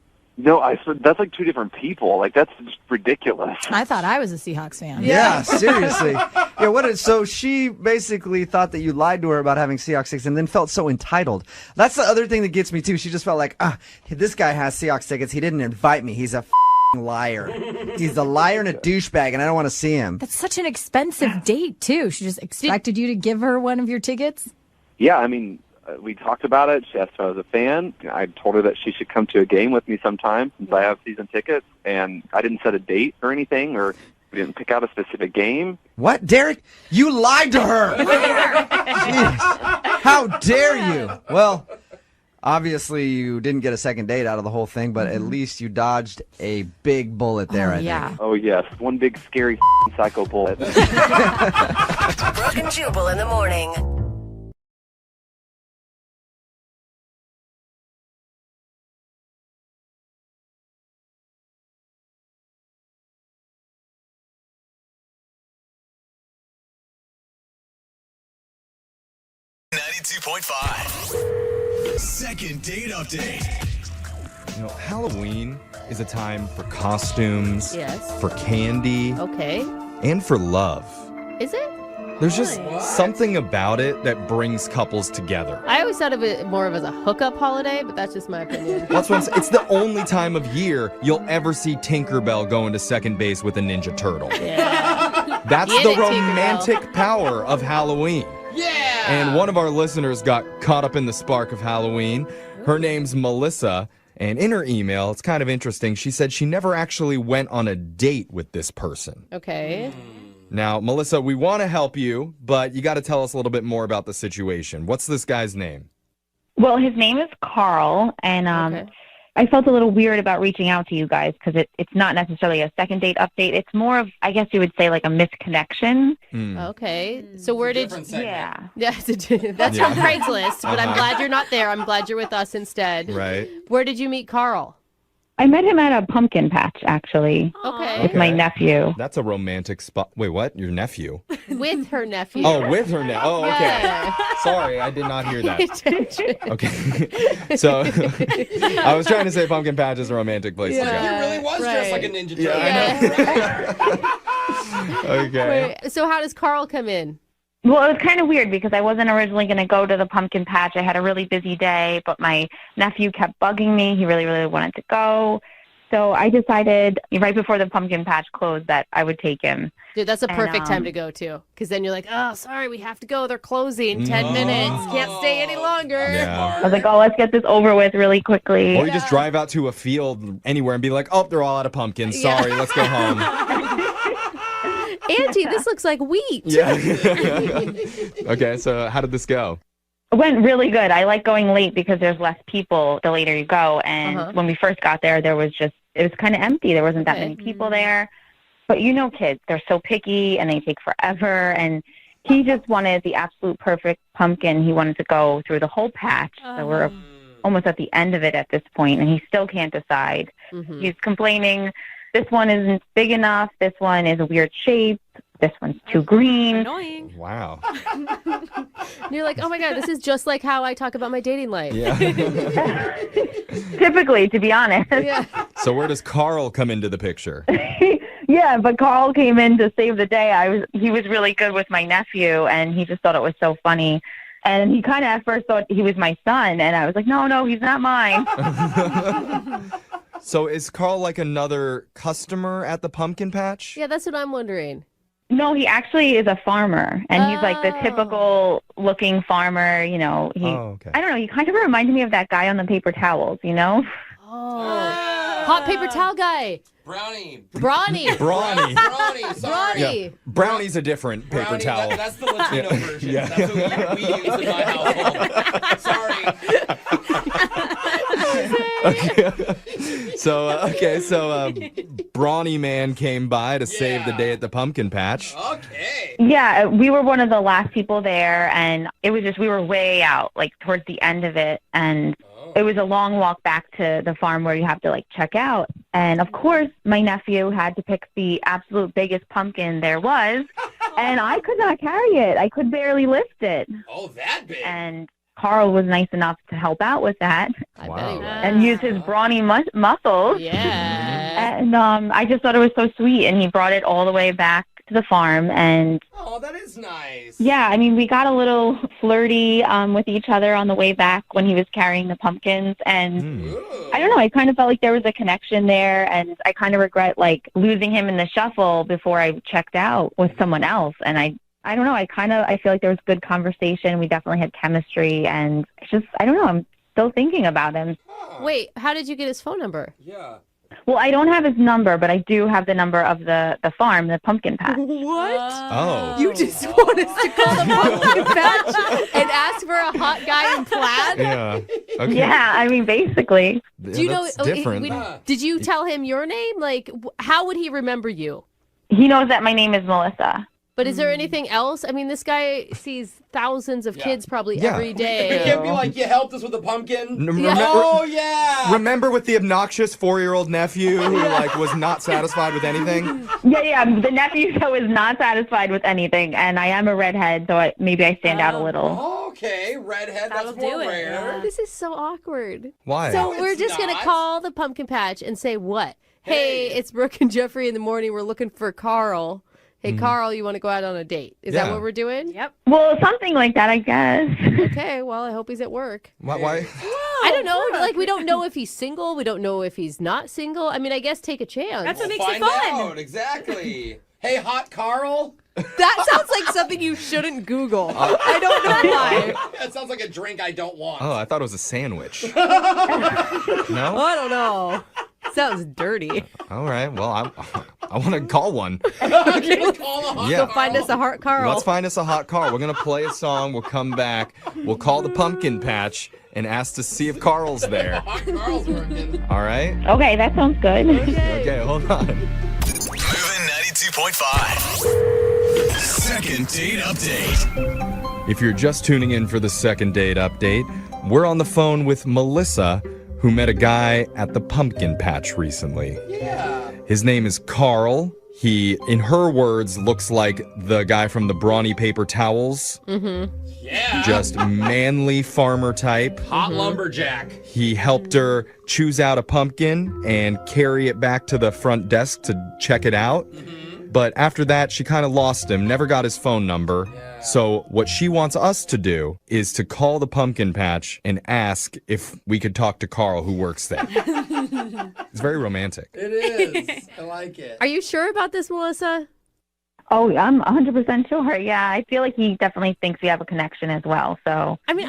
No, that's like two different people. Like, that's just ridiculous. I thought I was a Seahawks fan. Yeah, seriously. Yeah, so she basically thought that you lied to her about having Seahawks tickets and then felt so entitled. That's the other thing that gets me, too. She just felt like, this guy has Seahawks tickets. He didn't invite me. He's a liar. He's a liar and a douchebag, and I don't want to see him. That's such an expensive date, too. She just expected you to give her one of your tickets? Yeah, I mean, we talked about it. She asked if I was a fan. I told her that she should come to a game with me sometime since I have season tickets. And I didn't set a date or anything, or we didn't pick out a specific game. What? Derek, you lied to her! Jeez. How dare you? Well, obviously you didn't get a second date out of the whole thing, but at least you dodged a big bullet there, I think. Oh, yes. One big, scary psycho bullet. Brooke and Jubal in the morning. Second date update. You know, Halloween is a time for costumes, Yes. for candy, Okay. and for love. Is it? There's just something about it that brings couples together. I always thought of it more of as a hookup holiday, but that's just my opinion. That's what I'm saying. It's the only time of year you'll ever see Tinkerbell going to second base with a Ninja Turtle. Yeah. That's Get the it, Tinkerbell. romantic power of Halloween. Yeah! And one of our listeners got caught up in the spark of Halloween. Her name's Melissa. And in her email, it's kind of interesting. She said she never actually went on a date with this person. Okay. Now, Melissa, we want to help you, but you got to tell us a little bit more about the situation. What's this guy's name? Well, his name is Carl, and I felt a little weird about reaching out to you guys because it's not necessarily a second date update. It's more of, I guess you would say, like a misconnection. Okay. So where did Yeah. That's from Craigslist, but I'm glad you're not there. I'm glad you're with us instead. Right. Where did you meet Carl? I met him at a pumpkin patch, actually. Okay. With my nephew. That's a romantic spot. Wait, what? Your nephew? With her nephew. Oh, with her nephew. Oh, okay. Yeah. Sorry, I did not hear that. Attention. Okay. So I was trying to say pumpkin patch is a romantic place to go. He really was dressed like a Ninja Turtle. Yeah, I know. Okay. Wait, so how does Carl come in? Well, it was kind of weird because I wasn't originally going to go to the pumpkin patch. I had a really busy day, but my nephew kept bugging me. He really, really wanted to go. So I decided right before the pumpkin patch closed that I would take him. Dude, that's a perfect time to go to. Because then you're like, oh, sorry, we have to go. They're closing. 10 minutes. Can't stay any longer. Yeah. I was like, oh, let's get this over with really quickly. Or you just drive out to a field anywhere and be like, oh, they're all out of pumpkins. Sorry, let's go home. Auntie, this looks like wheat. Yeah. Okay, so how did this go? It went really good. I like going late because there's less people the later you go. And when we first got there, it was kind of empty. There wasn't that many people there. But you know kids, they're so picky and they take forever. And he just wanted the absolute perfect pumpkin. He wanted to go through the whole patch. So we're almost at the end of it at this point, and he still can't decide. He's complaining, this one isn't big enough. This one is a weird shape. This one's too green. Annoying. Wow. And you're like, oh my God, this is just like how I talk about my dating life. Yeah. Typically, to be honest. Yeah. So where does Carl come into the picture? Yeah, but Carl came in to save the day. He was really good with my nephew, and he just thought it was so funny. And he kind of at first thought he was my son, and I was like, no, he's not mine. So is Carl like another customer at the pumpkin patch? Yeah, that's what I'm wondering. No, he actually is a farmer, and he's like the typical looking farmer, you know. I don't know, he kind of reminded me of that guy on the paper towels, you know? Oh. Hot paper towel guy. Brawny. Sorry. Yeah. Brownie's a different paper Brownie, towel. That's the Latino version. Yeah. That's what we use in my household. Sorry. So Brawny Man came by to save the day at the pumpkin patch. Okay. Yeah, we were one of the last people there, and it was just, we were way out, like towards the end of it, and it was a long walk back to the farm where you have to like check out. And of course, my nephew had to pick the absolute biggest pumpkin there was, and I could not carry it. I could barely lift it. Oh, that big. And Carl was nice enough to help out with that. I bet he was. And use his brawny muscles. Yeah. And I just thought it was so sweet, and he brought it all the way back to the farm. And oh, that is nice. yeah, I mean, we got a little flirty with each other on the way back when he was carrying the pumpkins, and I don't know, I kind of felt like there was a connection there, and I kind of regret like losing him in the shuffle before I checked out with someone else. And I don't know, I feel like there was good conversation. We definitely had chemistry, and it's just, I don't know, I'm still thinking about him. Wait, how did you get his phone number? Yeah. Well, I don't have his number, but I do have the number of the farm, the pumpkin patch. What? Oh. You just want us to call the pumpkin patch and ask for a hot guy in plaid? Yeah. Okay. Yeah, I mean, basically. Do you know? That's different. Did you tell him your name? Like, how would he remember you? He knows that my name is Melissa. But is there anything else? I mean, this guy sees thousands of kids probably every day. You can't be like, you helped us with a pumpkin. Oh, yeah. Remember with the obnoxious 4-year-old nephew who like was not satisfied with anything? Yeah, the nephew was not satisfied with anything, and I am a redhead, so maybe I stand out a little. Okay, redhead, that's more rare. This is so awkward. Why? So No, we're it's just going to not. call the pumpkin patch and say what? Hey, it's Brooke and Jeffrey in the morning. We're looking for Carl. Hey, Carl, you want to go out on a date? Is that what we're doing? Yep. Well, something like that, I guess. Okay, well, I hope he's at work. Why? I don't know. Like, we don't know if he's single. We don't know if he's not single. I mean, I guess take a chance. That's what makes Find it fun. out, exactly. Hey, hot Carl. That sounds like something you shouldn't Google. I don't know why. That sounds like a drink I don't want. Oh, I thought it was a sandwich. No? I don't know. sounds dirty. All right. Well, I want to call one. Go find us a hot Carl. Let's find us a hot Carl. We're going to play a song. We'll come back. We'll call the pumpkin patch and ask to see if Carl's there. Hot Carl's working. All right? Okay, that sounds good. Okay, hold on. Moving 92.5. Second date update. If you're just tuning in for the second date update, we're on the phone with Melissa, who met a guy at the pumpkin patch recently. Yeah. His name is Carl. He, in her words, looks like the guy from the Brawny Paper Towels. Mm-hmm. Yeah. Just manly farmer type. Hot lumberjack. He helped her choose out a pumpkin and carry it back to the front desk to check it out. But after that, she kind of lost him, never got his phone number. So what she wants us to do is to call the pumpkin patch and ask if we could talk to Carl, who works there. It's very romantic. It is. I like it. Are you sure about this, Melissa? Oh, I'm 100% sure. Yeah, I feel like he definitely thinks we have a connection as well. So, I mean,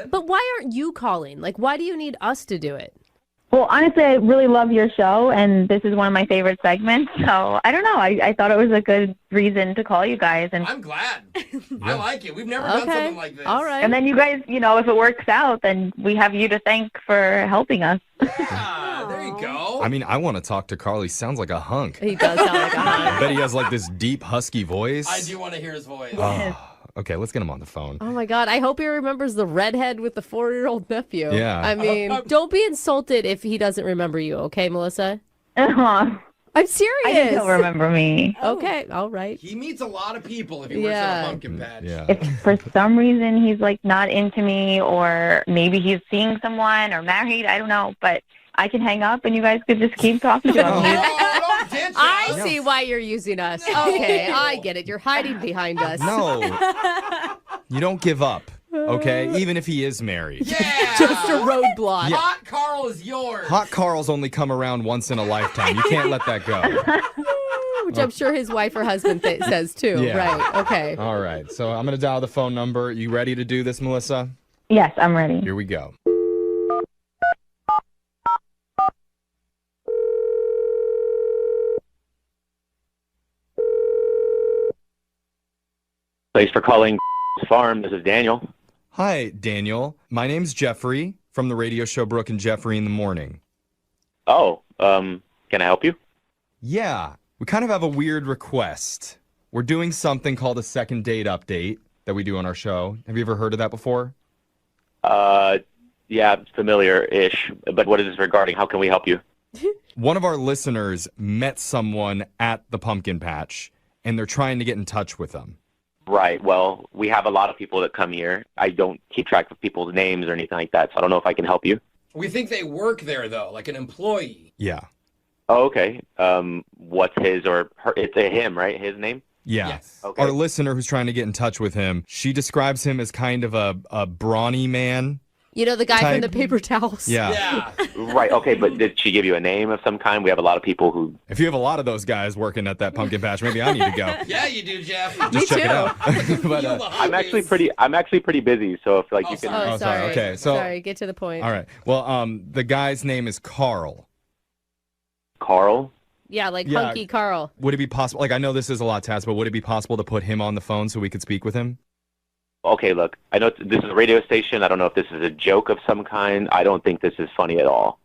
but why aren't you calling? Like, why do you need us to do it? well, honestly, I really love your show, and this is one of my favorite segments. So, I don't know. I thought it was a good reason to call you guys. And I'm glad. I like it. We've never done something like this. All right. And then you guys, if it works out, then we have you to thank for helping us. Yeah, there you go. I mean, I want to talk to Carl. He sounds like a hunk. He does sound like a hunk. I bet he has like this deep, husky voice. I do want to hear his voice. Okay, let's get him on the phone. Oh my God, I hope he remembers the redhead with the 4-year-old nephew. Yeah. I mean, don't be insulted if he doesn't remember you, okay, Melissa? Uh-huh. I'm serious. I think he'll remember me. Okay, all right. He meets a lot of people if he works at a pumpkin patch. Yeah. If for some reason he's like not into me, or maybe he's seeing someone or married, I don't know, but I can hang up and you guys could just keep talking to him. Don't ditch I us. see why you're using us. Okay, I get it. You're hiding behind us. No. You don't give up, okay? Even if he is married. Yeah. Just a roadblock. Yeah. Hot Carl is yours. Hot Carl's only come around once in a lifetime. You can't let that go. Which I'm sure his wife or husband says too. Yeah. Right, okay. All right, so I'm going to dial the phone number. You ready to do this, Melissa? Yes, I'm ready. Here we go. Thanks for calling Farm. This is Daniel. Hi, Daniel. My name's Jeffrey from the radio show Brooke and Jeffrey in the Morning. Oh, can I help you? Yeah, we kind of have a weird request. We're doing something called a second date update that we do on our show. Have you ever heard of that before? Yeah, familiar-ish. But what is this regarding? How can we help you? One of our listeners met someone at the pumpkin patch, and they're trying to get in touch with them. Right. Well, we have a lot of people that come here. I don't keep track of people's names or anything like that, so I don't know if I can help you. We think they work there, though, like an employee. Yeah. Oh, okay. What's his or her? It's a him, right? His name? Yeah. Yes. Okay. Our listener who's trying to get in touch with him, she describes him as kind of a brawny man. You know, the guy Type. from the paper towels. Yeah. Right. Okay, but did she give you a name of some kind? We have a lot of people who... If you have a lot of those guys working at that pumpkin patch, maybe I need to go. Yeah, you do, Jeff. Just check it out. But, I'm actually pretty busy, so if you can... Oh, sorry. Okay, so... Sorry, get to the point. All right. Well, the guy's name is Carl. Carl? Yeah, like Yeah. Hunky Carl. Would it be possible, like I know this is a lot to ask, but would it be possible to put him on the phone so we could speak with him? Okay, look, I know this is a radio station. I don't know if this is a joke of some kind. I don't think this is funny at all.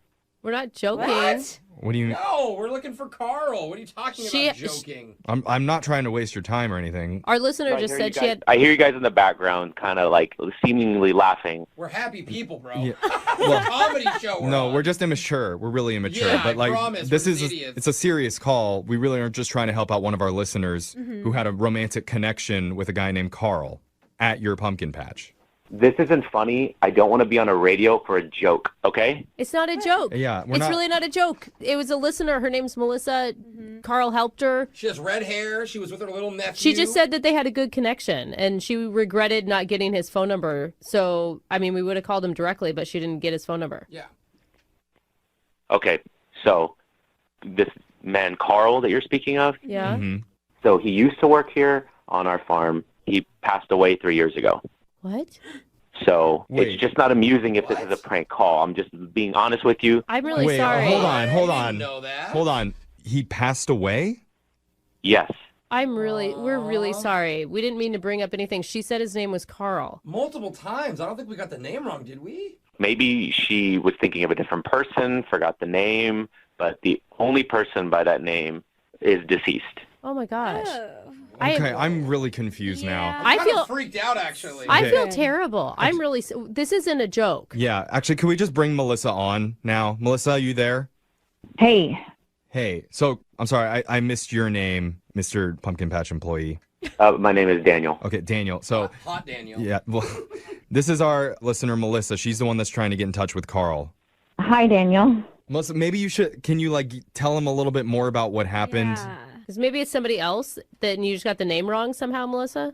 We're not joking. What do you mean? No, we're looking for Carl. What are you talking about joking? I'm not trying to waste your time or anything. Our listener just said she had... I hear you guys in the background kind of like seemingly laughing. We're happy people, bro. Yeah. It's a comedy show. No, we're just immature. We're really immature. Yeah, but I like promise, this we're is idiots. it's a serious call. We really aren't just trying to help out one of our listeners Mm-hmm. who had a romantic connection with a guy named Carl at your pumpkin patch. This isn't funny. I don't want to be on a radio for a joke, okay? It's not a joke. Yeah, we're it's not- really not a joke. It was a listener. Her name's Melissa. Carl helped her. She has red hair. She was with her little nephew. She just said that they had a good connection, and she regretted not getting his phone number. So, I mean, we would have called him directly, but she didn't get his phone number. Yeah. Okay, so this man Carl that you're speaking of, Yeah. Mm-hmm. so he used to work here on our farm. He passed away 3 years ago. What? So Wait. it's just not amusing if this is a prank call. I'm just being honest with you. I'm really Wait, sorry. hold on. didn't know that. Hold on. He passed away? Yes. We're really sorry. We didn't mean to bring up anything. She said his name was Carl. Multiple times. I don't think we got the name wrong, did we? Maybe she was thinking of a different person, forgot the name, but the only person by that name is deceased. Oh my gosh. Okay, I'm really confused now. I kind feel of freaked out, actually. I feel terrible. I'm really. This isn't a joke. Yeah, actually, can we just bring Melissa on now? Melissa, are you there? Hey. Hey, so I'm sorry, I missed your name, Mr. Pumpkin Patch employee. My name is Daniel. Okay, Daniel. So, Hot Daniel. yeah, well, this is our listener, Melissa. She's the one that's trying to get in touch with Carl. Hi, Daniel. Melissa, maybe can you like tell him a little bit more about what happened? Because maybe it's somebody else that you just got the name wrong somehow, Melissa.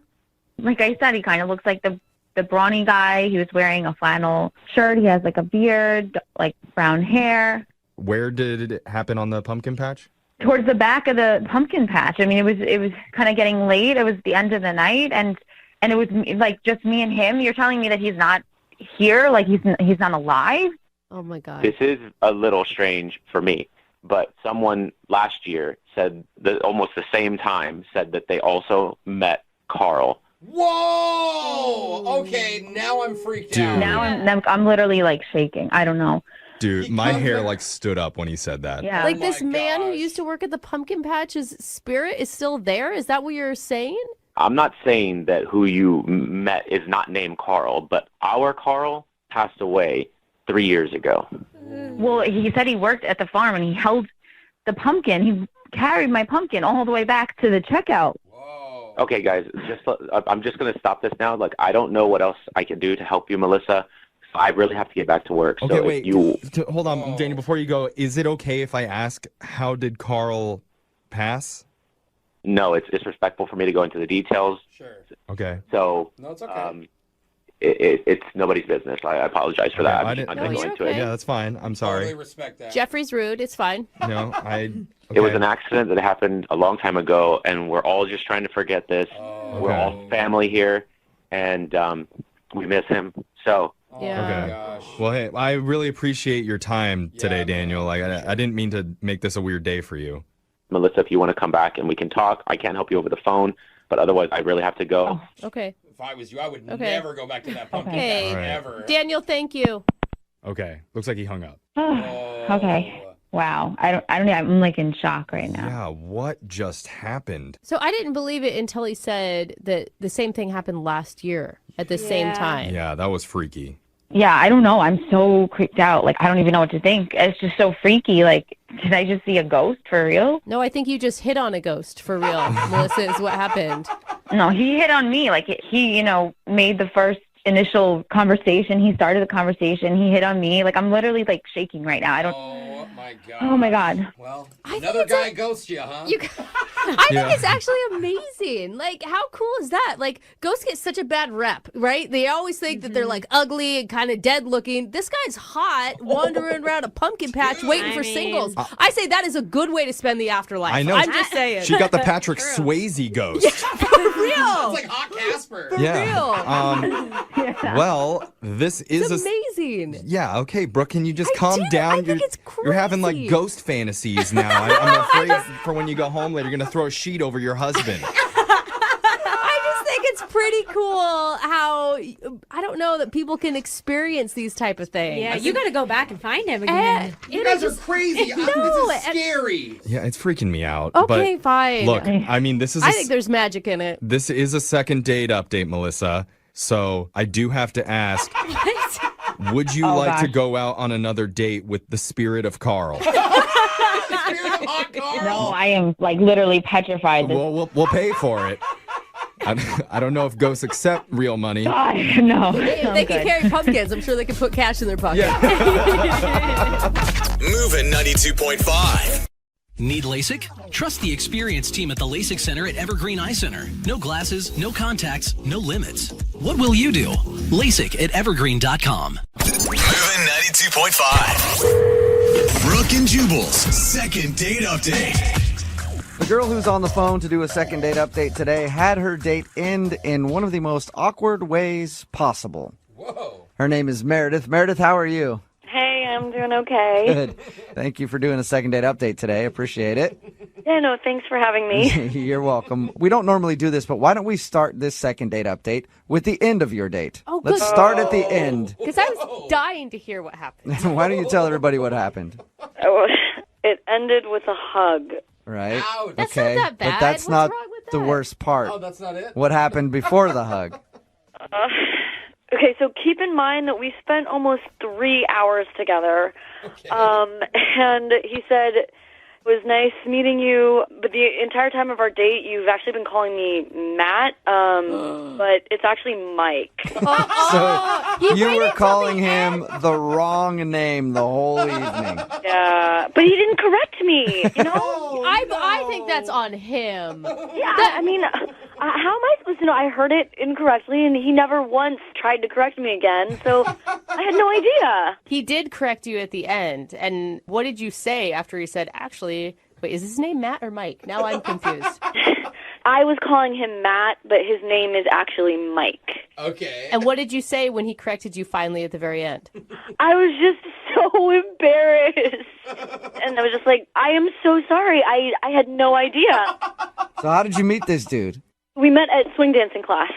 Like I said, he kind of looks like the brawny guy. He was wearing a flannel shirt. He has like a beard, like brown hair. Where did it happen on the pumpkin patch? Towards the back of the pumpkin patch. I mean, it was kind of getting late. It was the end of the night, and it was like just me and him. You're telling me that he's not here, like he's not alive? Oh my God. This is a little strange for me, but someone last year said that almost the same time said that they also met Carl. Whoa! Okay, now I'm freaked Dude. out. Now I'm literally like shaking. I don't know. Dude, my hair like stood up when he said that. Yeah. Like this man who used to work at the pumpkin patch's spirit is still there? Is that what you're saying? I'm not saying that who you met is not named Carl, but our Carl passed away 3 years ago. Well, he said he worked at the farm and he held the pumpkin. He carried my pumpkin all the way back to the checkout. Okay, guys, I'm just going to stop this now. Like, I don't know what else I can do to help you, Melissa. I really have to get back to work. Okay, so wait. Hold on, Oh. Daniel, before you go, is it okay if I ask how did Carl pass? No, it's disrespectful for me to go into the details. Sure. Okay. So, No, it's okay. it's nobody's business. I apologize for that. I I'm didn't- not No, going to go you're into okay. it. Yeah, that's fine. I'm sorry. Totally respect that. Jeffrey's rude. It's fine. No, It was an accident that happened a long time ago, and we're all just trying to forget this. We're all family here, and we miss him. So, Yeah. Okay. Well, hey, I really appreciate your time today, Daniel. Like, I didn't mean to make this a weird day for you. Melissa, if you want to come back and we can talk, I can't help you over the phone, but otherwise, I really have to go. Okay. If I was you, I would Okay. never go back to that pumpkin Okay. patch, All right. ever. Daniel, thank you. Okay. Looks like he hung up. Okay. Wow. I'm like in shock right now. Yeah, what just happened? So I didn't believe it until he said that the same thing happened last year at the same time. Yeah, that was freaky. Yeah, I don't know. I'm so creeped out. Like, I don't even know what to think. It's just so freaky. Like, did I just see a ghost for real? No, I think you just hit on a ghost for real, Melissa, is what happened. No, he hit on me. Like, he, made the first initial conversation. He started the conversation. He hit on me. Like, I'm literally, like, shaking right now. I don't... Oh, my God. Oh, my God. Well, I think another it's guy ghosts you, huh? I think it's actually amazing. Like, how cool is that? Like, ghosts get such a bad rep, right? They always think that they're like ugly and kind of dead looking. This guy's hot, wandering around a pumpkin patch waiting for singles. I say that is a good way to spend the afterlife. I know. I'm just saying. She got the Patrick Swayze ghost. For real. It's like Hot Casper. For real. Well, this is It's amazing. Yeah, okay, Brooke, can you just calm down? I think it's You're having like crazy. ghost fantasies now. I'm afraid for when you go home later, you're going to throw a sheet over your husband. I just think it's pretty cool how I don't know that people can experience these type of things. Yeah, you got to go back and find him again. You guys are crazy. No, This is scary. Yeah, it's freaking me out. Okay, but fine. Look, I mean, this is I think there's magic in it. this is a second date update, Melissa. So I do have to ask, would you like to go out on another date with the spirit of Carl? No, I am, like, literally petrified. Well, we'll pay for it. I don't know if ghosts accept real money. God, no. If they can carry pumpkins, I'm sure they can put cash in their pocket. Moving 92.5. Need LASIK? Trust the experienced team at the LASIK Center at Evergreen Eye Center. No glasses, no contacts, no limits. What will you do? LASIK at evergreen.com. Moving 92.5. Brooke and Jubal's second date update. The girl who's on the phone to do a second date update today had her date end in one of the most awkward ways possible. Whoa. Her name is Meredith. Meredith, how are you? Hey, I'm doing okay. Good. Thank you for doing a second date update today. Appreciate it. Yeah, no, thanks for having me. You're welcome. We don't normally do this, but why don't we start this second date update with the end of your date? Oh, good. Let's start at the end. Because I was dying to hear what happened. Why don't you tell everybody what happened? Oh, it ended with a hug. Right? Ouch. That's not that bad. But that's What's not wrong with the that? worst part. Oh, that's not it? What happened before the hug? Okay, so keep in mind that we spent almost 3 hours together. Okay. And he said, it was nice meeting you, but the entire time of our date, you've actually been calling me Matt, but it's actually Mike. So you were calling him the wrong name the whole evening. Yeah, but he didn't correct me, you know? I think that's on him. Yeah, I mean, how am I supposed to know? I heard it incorrectly, and he never once tried to correct me again, so I had no idea. He did correct you at the end. And what did you say after he said, actually, wait, is his name Matt or Mike? Now I'm confused. I was calling him Matt, but his name is actually Mike. Okay. And what did you say when he corrected you finally at the very end? I was just so embarrassed. And I was just like, I am so sorry. I had no idea. So how did you meet this dude? We met at swing dancing class.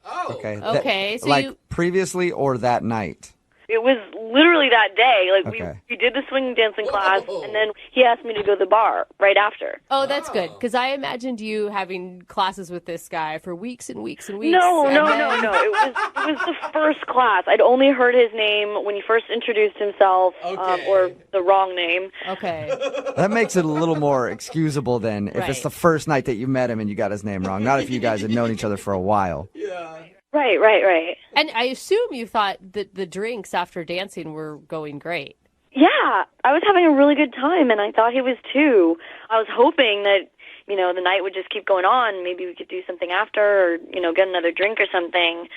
Oh. Okay. Okay, so like you- previously or that night? It was literally that day. Like Okay. we did the swing dancing class, and then he asked me to go to the bar right after. Oh, that's good. Because I imagined you having classes with this guy for weeks and weeks and weeks. No. and It was the first class. I'd only heard his name when he first introduced himself, Okay. or the wrong name. Okay. That makes it a little more excusable then if it's Right. the first night that you met him and you got his name wrong. Not if you guys had known each other for a while. Yeah. Right. And I assume you thought that the drinks after dancing were going great. Yeah, I was having a really good time, and I thought he was too. I was hoping that, the night would just keep going on. Maybe we could do something after, or, get another drink or something.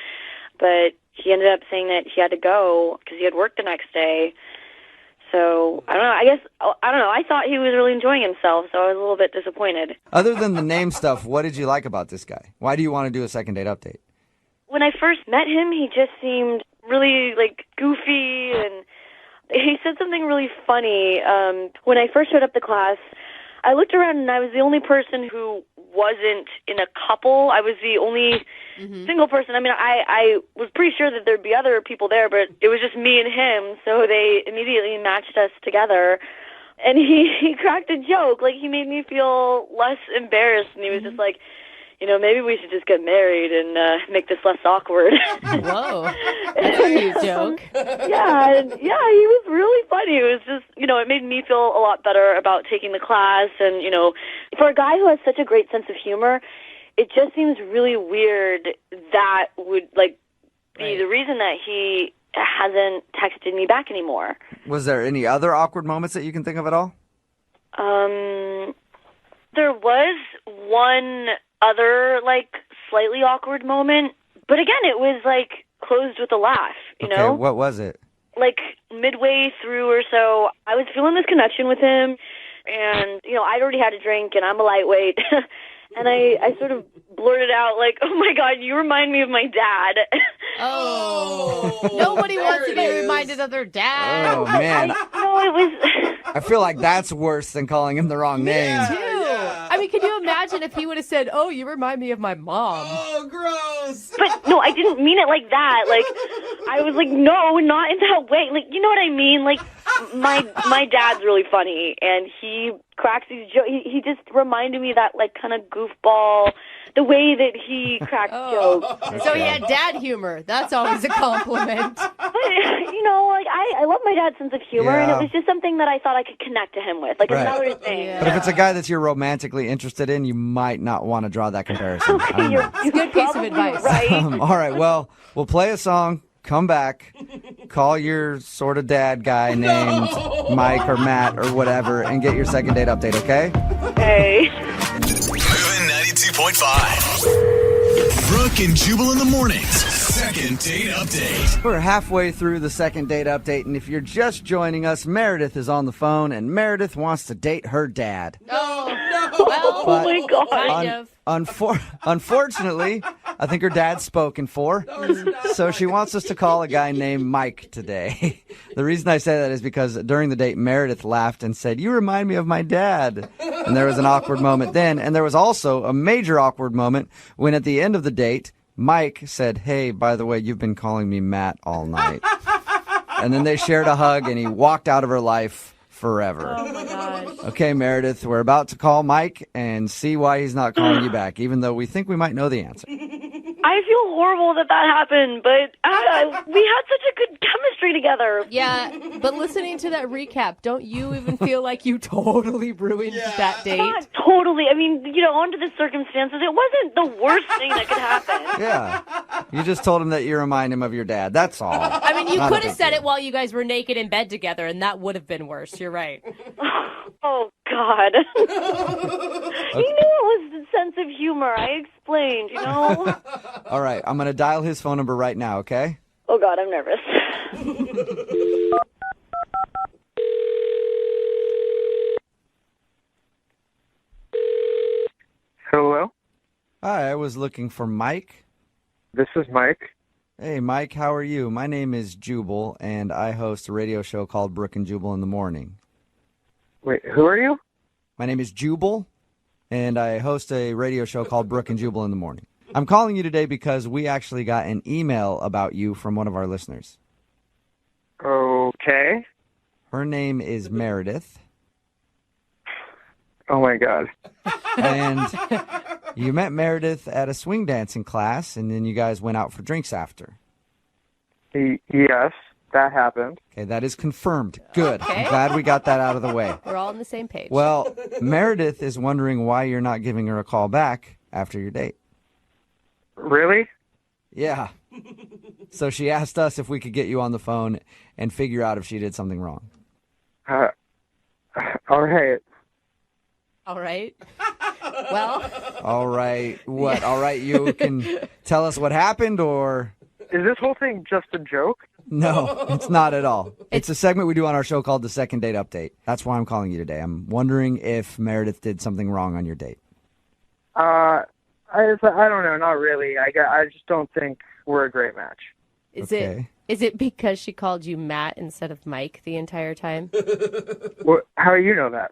But he ended up saying that he had to go because he had work the next day. So, I don't know. I thought he was really enjoying himself, so I was a little bit disappointed. Other than the name stuff, what did you like about this guy? Why do you want to do a second date update? When I first met him, he just seemed really, goofy, and he said something really funny. When I first showed up to class, I looked around, and I was the only person who wasn't in a couple. I was the only single person. I mean, I was pretty sure that there'd be other people there, but it was just me and him, so they immediately matched us together. And he cracked a joke. He made me feel less embarrassed, and he was just like, maybe we should just get married and make this less awkward. Whoa. That's a cute joke. Yeah, he was really funny. It was just, it made me feel a lot better about taking the class. And, for a guy who has such a great sense of humor, it just seems really weird that would, be the reason that he hasn't texted me back anymore. Was there any other awkward moments that you can think of at all? There was one other, slightly awkward moment. But again, it was, closed with a laugh, you know? Okay, what was it? Midway through or so, I was feeling this connection with him. And, I'd already had a drink, and I'm a lightweight. And I sort of blurted out, oh, my God, you remind me of my dad. Oh. Nobody wants to get reminded of their dad. Oh, man. It was... I feel like that's worse than calling him the wrong name. Me too. I mean, can you imagine if he would have said, oh, you remind me of my mom? Oh, gross. But, no, I didn't mean it like that. I was like, no, not in that way. You know what I mean? My dad's really funny, and he cracks these jokes. He just reminded me of that, kind of goofball, the way that he cracks jokes. So he had dad humor. That's always a compliment. But, I love my dad's sense of humor, and it was just something that I thought I could connect to him with, another thing. Yeah. But if it's a guy that you're romantically interested in, you might not want to draw that comparison. You're It's a good piece of advice. right. All right, well, we'll play a song, come back, call your sort of dad guy named Mike or Matt or whatever, and get your second date update, okay? Hey. Moving 92.5. Brooke and Jubal in the mornings. Second date update. We're halfway through the second date update, and if you're just joining us, Meredith is on the phone, and Meredith wants to date her dad. No. Oh, my God. Kind of. Unfortunately, I think her dad's spoken for. So she wants us to call a guy named Mike today. The reason I say that is because during the date, Meredith laughed and said, "You remind me of my dad." And there was an awkward moment then. And there was also a major awkward moment when at the end of the date, Mike said, "Hey, by the way, you've been calling me Matt all night." And then they shared a hug and he walked out of her life forever. Oh my gosh. Okay, Meredith, we're about to call Mike and see why he's not calling you back, even though we think we might know the answer. I feel horrible that happened, but we had such a good chemistry together. Yeah, but listening to that recap, don't you even feel like you totally ruined that date? God, totally. I mean, under the circumstances, it wasn't the worst thing that could happen. Yeah. You just told him that you remind him of your dad. That's all. I mean, you Not a could have big said deal. it while you guys were naked in bed together, and that would have been worse. You're right. Oh, God. You knew it was the sense of humor. I explained, All right, I'm going to dial his phone number right now, okay? Oh, God, I'm nervous. Hello? Hi, I was looking for Mike. This is Mike. Hey, Mike, how are you? My name is Jubal, and I host a radio show called Brooke and Jubal in the Morning. Wait, who are you? My name is Jubal, and I host a radio show called Brooke and Jubal in the Morning. I'm calling you today because we actually got an email about you from one of our listeners. Okay. Her name is Meredith. Oh, my God. And you met Meredith at a swing dancing class, and then you guys went out for drinks after. Yes, that happened. Okay, that is confirmed. Good. Okay. I'm glad we got that out of the way. We're all on the same page. Well, Meredith is wondering why you're not giving her a call back after your date. Really? Yeah. So she asked us if we could get you on the phone and figure out if she did something wrong. All right. All right. Well. All right. What? All right, you can tell us what happened, or? Is this whole thing just a joke? No, it's not at all. It's a segment we do on our show called the Second Date Update. That's why I'm calling you today. I'm wondering if Meredith did something wrong on your date. I don't know. Not really. I just don't think we're a great match. Is it because she called you Matt instead of Mike the entire time? How do you know that?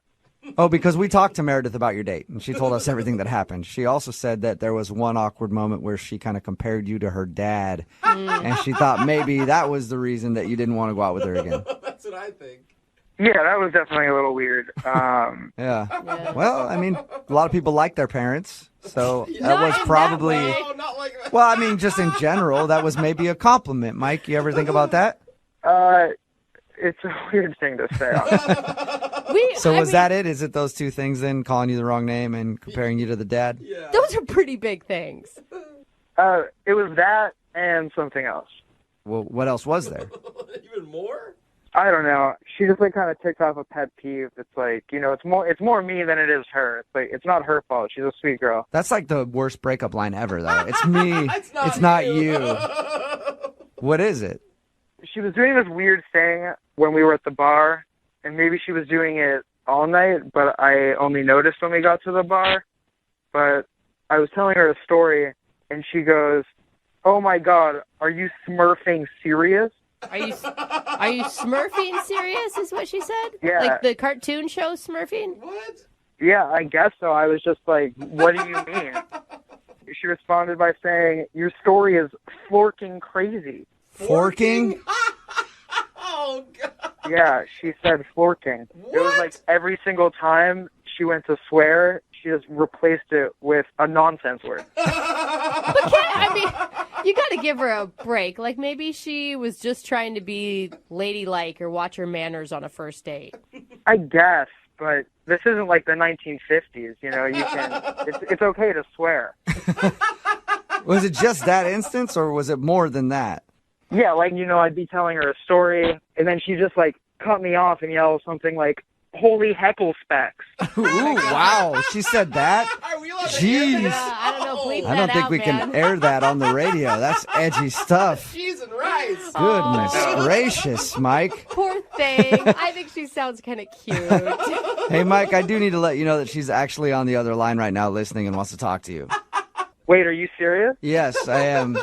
Oh, because we talked to Meredith about your date, and she told us everything that happened. She also said that there was one awkward moment where she kind of compared you to her dad, and she thought maybe that was the reason that you didn't want to go out with her again. That's what I think. Yeah, that was definitely a little weird. Yeah. Well, I mean, a lot of people like their parents, so that was probably... Well, I mean, just in general, that was maybe a compliment. Mike, you ever think about that? It's a weird thing to say. So was that it? Is it those two things then, calling you the wrong name and comparing you to the dad? Yeah. Those are pretty big things. It was that and something else. Well, what else was there? Even more? I don't know. She just kind of ticked off a pet peeve. It's like, it's more me than it is her. It's like, it's not her fault. She's a sweet girl. That's like the worst breakup line ever, though. It's me. It's not you. What is it? She was doing this weird thing when we were at the bar, and maybe she was doing it all night, but I only noticed when we got to the bar. But I was telling her a story, and she goes, "Oh my God, are you smurfing serious?" Are you Smurfing serious is what she said? Yeah. Like the cartoon show Smurfing? What? Yeah, I guess so. I was just like, what do you mean? She responded by saying, "Your story is forking crazy." Forking? Oh, God. Yeah, she said forking. What? It was like every single time she went to swear, she just replaced it with a nonsense word. You got to give her a break. Like maybe she was just trying to be ladylike or watch her manners on a first date. I guess, but this isn't like the 1950s. It's okay to swear. Was it just that instance, or was it more than that? Yeah, I'd be telling her a story, and then she just cut me off and yell something like, "Holy heckle specs." Ooh, wow. She said that? Jeez. I don't know. Bleep I don't that think out, we man. can air that on the radio. That's edgy stuff. Cheese and rice. Goodness gracious, Mike. Poor thing. I think she sounds kind of cute. Hey, Mike, I do need to let you know that she's actually on the other line right now listening and wants to talk to you. Wait, are you serious? Yes, I am.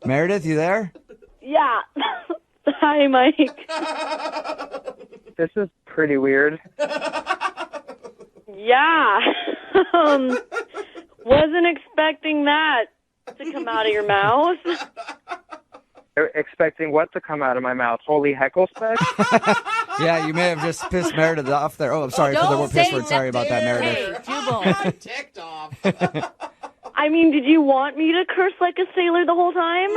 Meredith, you there? Yeah. Hi, Mike. This is pretty weird. Yeah. Wasn't expecting that to come out of your mouth. Expecting what to come out of my mouth? Holy heckle speck? Yeah, you may have just pissed Meredith off there. Oh, I'm sorry for the word piss word. Sorry about that, Meredith. I'm ticked off. I mean, did you want me to curse like a sailor the whole time?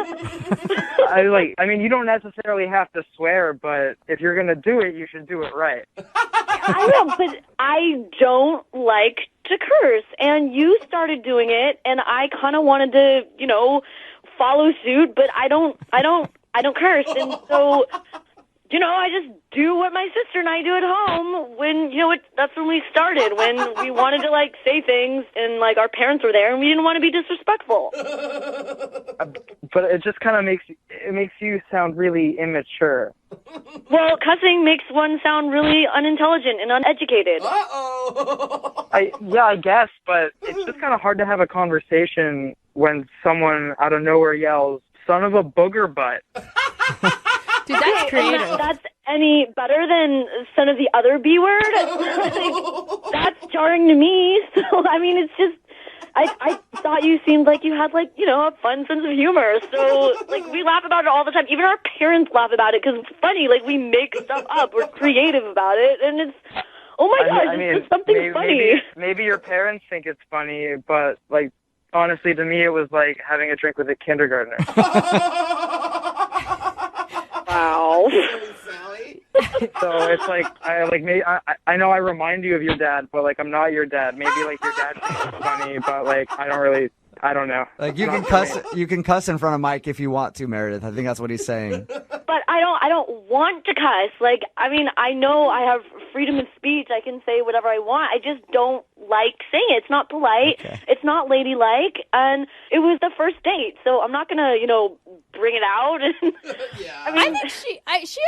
I mean, you don't necessarily have to swear, but if you're gonna do it, you should do it right. I know, but I don't like to curse, and you started doing it, and I kind of wanted to, follow suit, but I don't curse, and so, I just do what my sister and I do at home when, that's when we started, when we wanted to, say things, and, our parents were there, and we didn't want to be disrespectful. But it just kind of makes you sound really immature. Well, cussing makes one sound really unintelligent and uneducated. Yeah, I guess, but it's just kind of hard to have a conversation when someone out of nowhere yells, "Son of a booger butt." Dude, that's creative. That's any better than son of the other B word? That's jarring to me. So, I mean, it's just, I thought you seemed like you had, a fun sense of humor. So, we laugh about it all the time. Even our parents laugh about it because it's funny. We make stuff up. We're creative about it. And it's, oh my gosh, it's just something funny. Maybe your parents think it's funny, but, honestly, to me, it was like having a drink with a kindergartner. Wow. So it's I know I remind you of your dad, but I'm not your dad. Maybe your dad thinks it's funny, but I don't know. You can cuss in front of Mike if you want to, Meredith. I think that's what he's saying. But I don't want to cuss. I know I have freedom of speech. I can say whatever I want. I just don't like saying it. It's not polite. Okay. It's not ladylike. And it was the first date, so I'm not gonna, bring it out. Yeah. I think she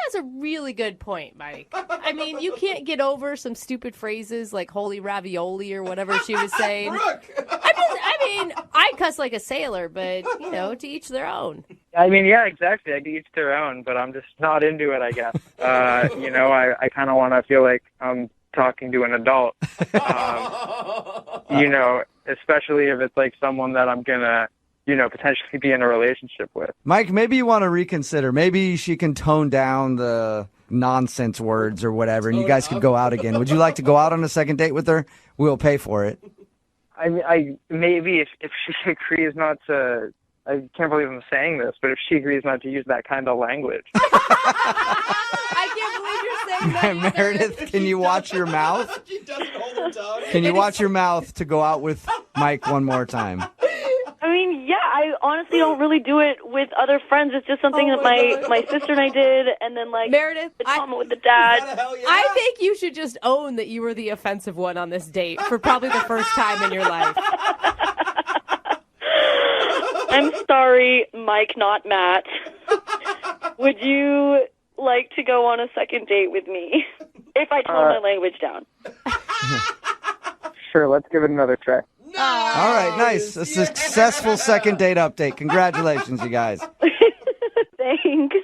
has a really good point, Mike. I mean, you can't get over some stupid phrases like "holy ravioli" or whatever she was saying. I cuss like a sailor, but to each their own. I mean, yeah, exactly. To each their own, but I'm just not into it, I guess. I kind of want to feel like I'm talking to an adult. Especially if it's someone that I'm gonna, potentially be in a relationship with. Mike, maybe you want to reconsider. Maybe she can tone down the nonsense words or whatever, and you guys could go out again. Would you like to go out on a second date with her? We'll pay for it. Maybe if she agrees not to. I can't believe I'm saying this, but if she agrees not to use that kind of language. I can't believe you're saying that. Meredith, can you watch your mouth? She doesn't hold her tongue. Can you watch your mouth to go out with Mike one more time? I mean, yeah, I honestly don't really do it with other friends. It's just something that my sister and I did, and then Meredith, the comment with the dad. Yeah? I think you should just own that you were the offensive one on this date for probably the first time in your life. I'm sorry, Mike, not Matt. Would you like to go on a second date with me if I tone my language down? Sure, let's give it another try. Nice. All right, nice. A successful second date update. Congratulations, you guys. Thanks.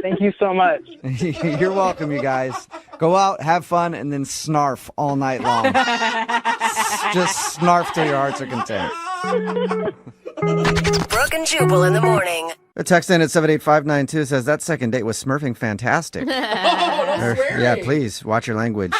Thank you so much. You're welcome, you guys. Go out, have fun, and then snarf all night long. Just snarf till your hearts are content. Brooke and Jubal in the morning. A text in at 78592 says, that second date was smurfing fantastic. Yeah, please, watch your language.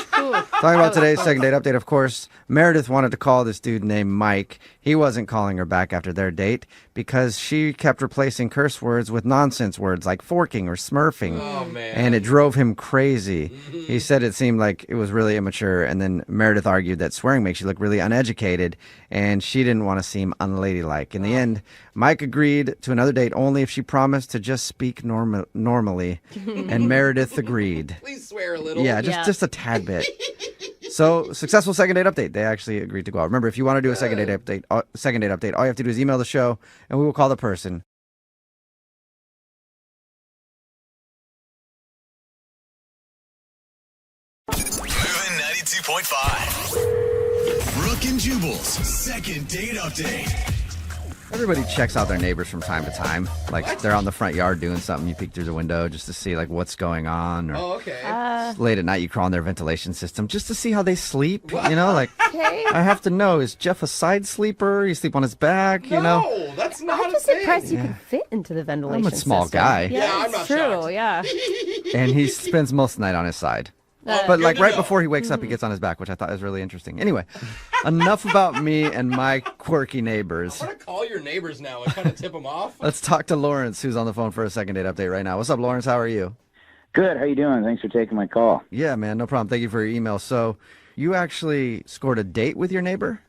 Talking about today's second date update, of course, Meredith wanted to call this dude named Mike. He wasn't calling her back after their date because she kept replacing curse words with nonsense words like forking or smurfing. Oh, man. And it drove him crazy. He said it seemed like it was really immature, and then Meredith argued that swearing makes you look really uneducated, and she didn't want to seem unladylike. In the end, Mike agreed to another date only if she promised to just speak normally, and Meredith agreed. Please swear a little. Yeah, just a tad bit. So, successful second date update. They actually agreed to go out. Remember, if you want to do a second date update, all you have to do is email the show, and we will call the person. Moving 92.5. Brooke and Jubal's second date update. Everybody checks out their neighbors from time to time. Like they're on the front yard doing something, you peek through the window just to see like what's going on. Or okay. late at night, you crawl in their ventilation system just to see how they sleep. What? You know, like Okay. I have to know: is Jeff a side sleeper? You sleep on his back? You know. No, that's not I'm a just thing. impressed you can fit into the ventilation I'm a small system. guy. Yeah, I'm it's not true. shocked. Yeah. And he spends most of the night on his side. But good like to right know. before he wakes up, he gets on his back, which I thought was really interesting. Anyway, enough about me and my quirky neighbors. I'm gonna call your neighbors now and kind of tip them off. Let's talk to Lawrence, who's on the phone for a second date update right now. What's up, Lawrence? How are you? Good. How you doing? Thanks for taking my call. Yeah, man, no problem. Thank you for your email. So you actually scored a date with your neighbor?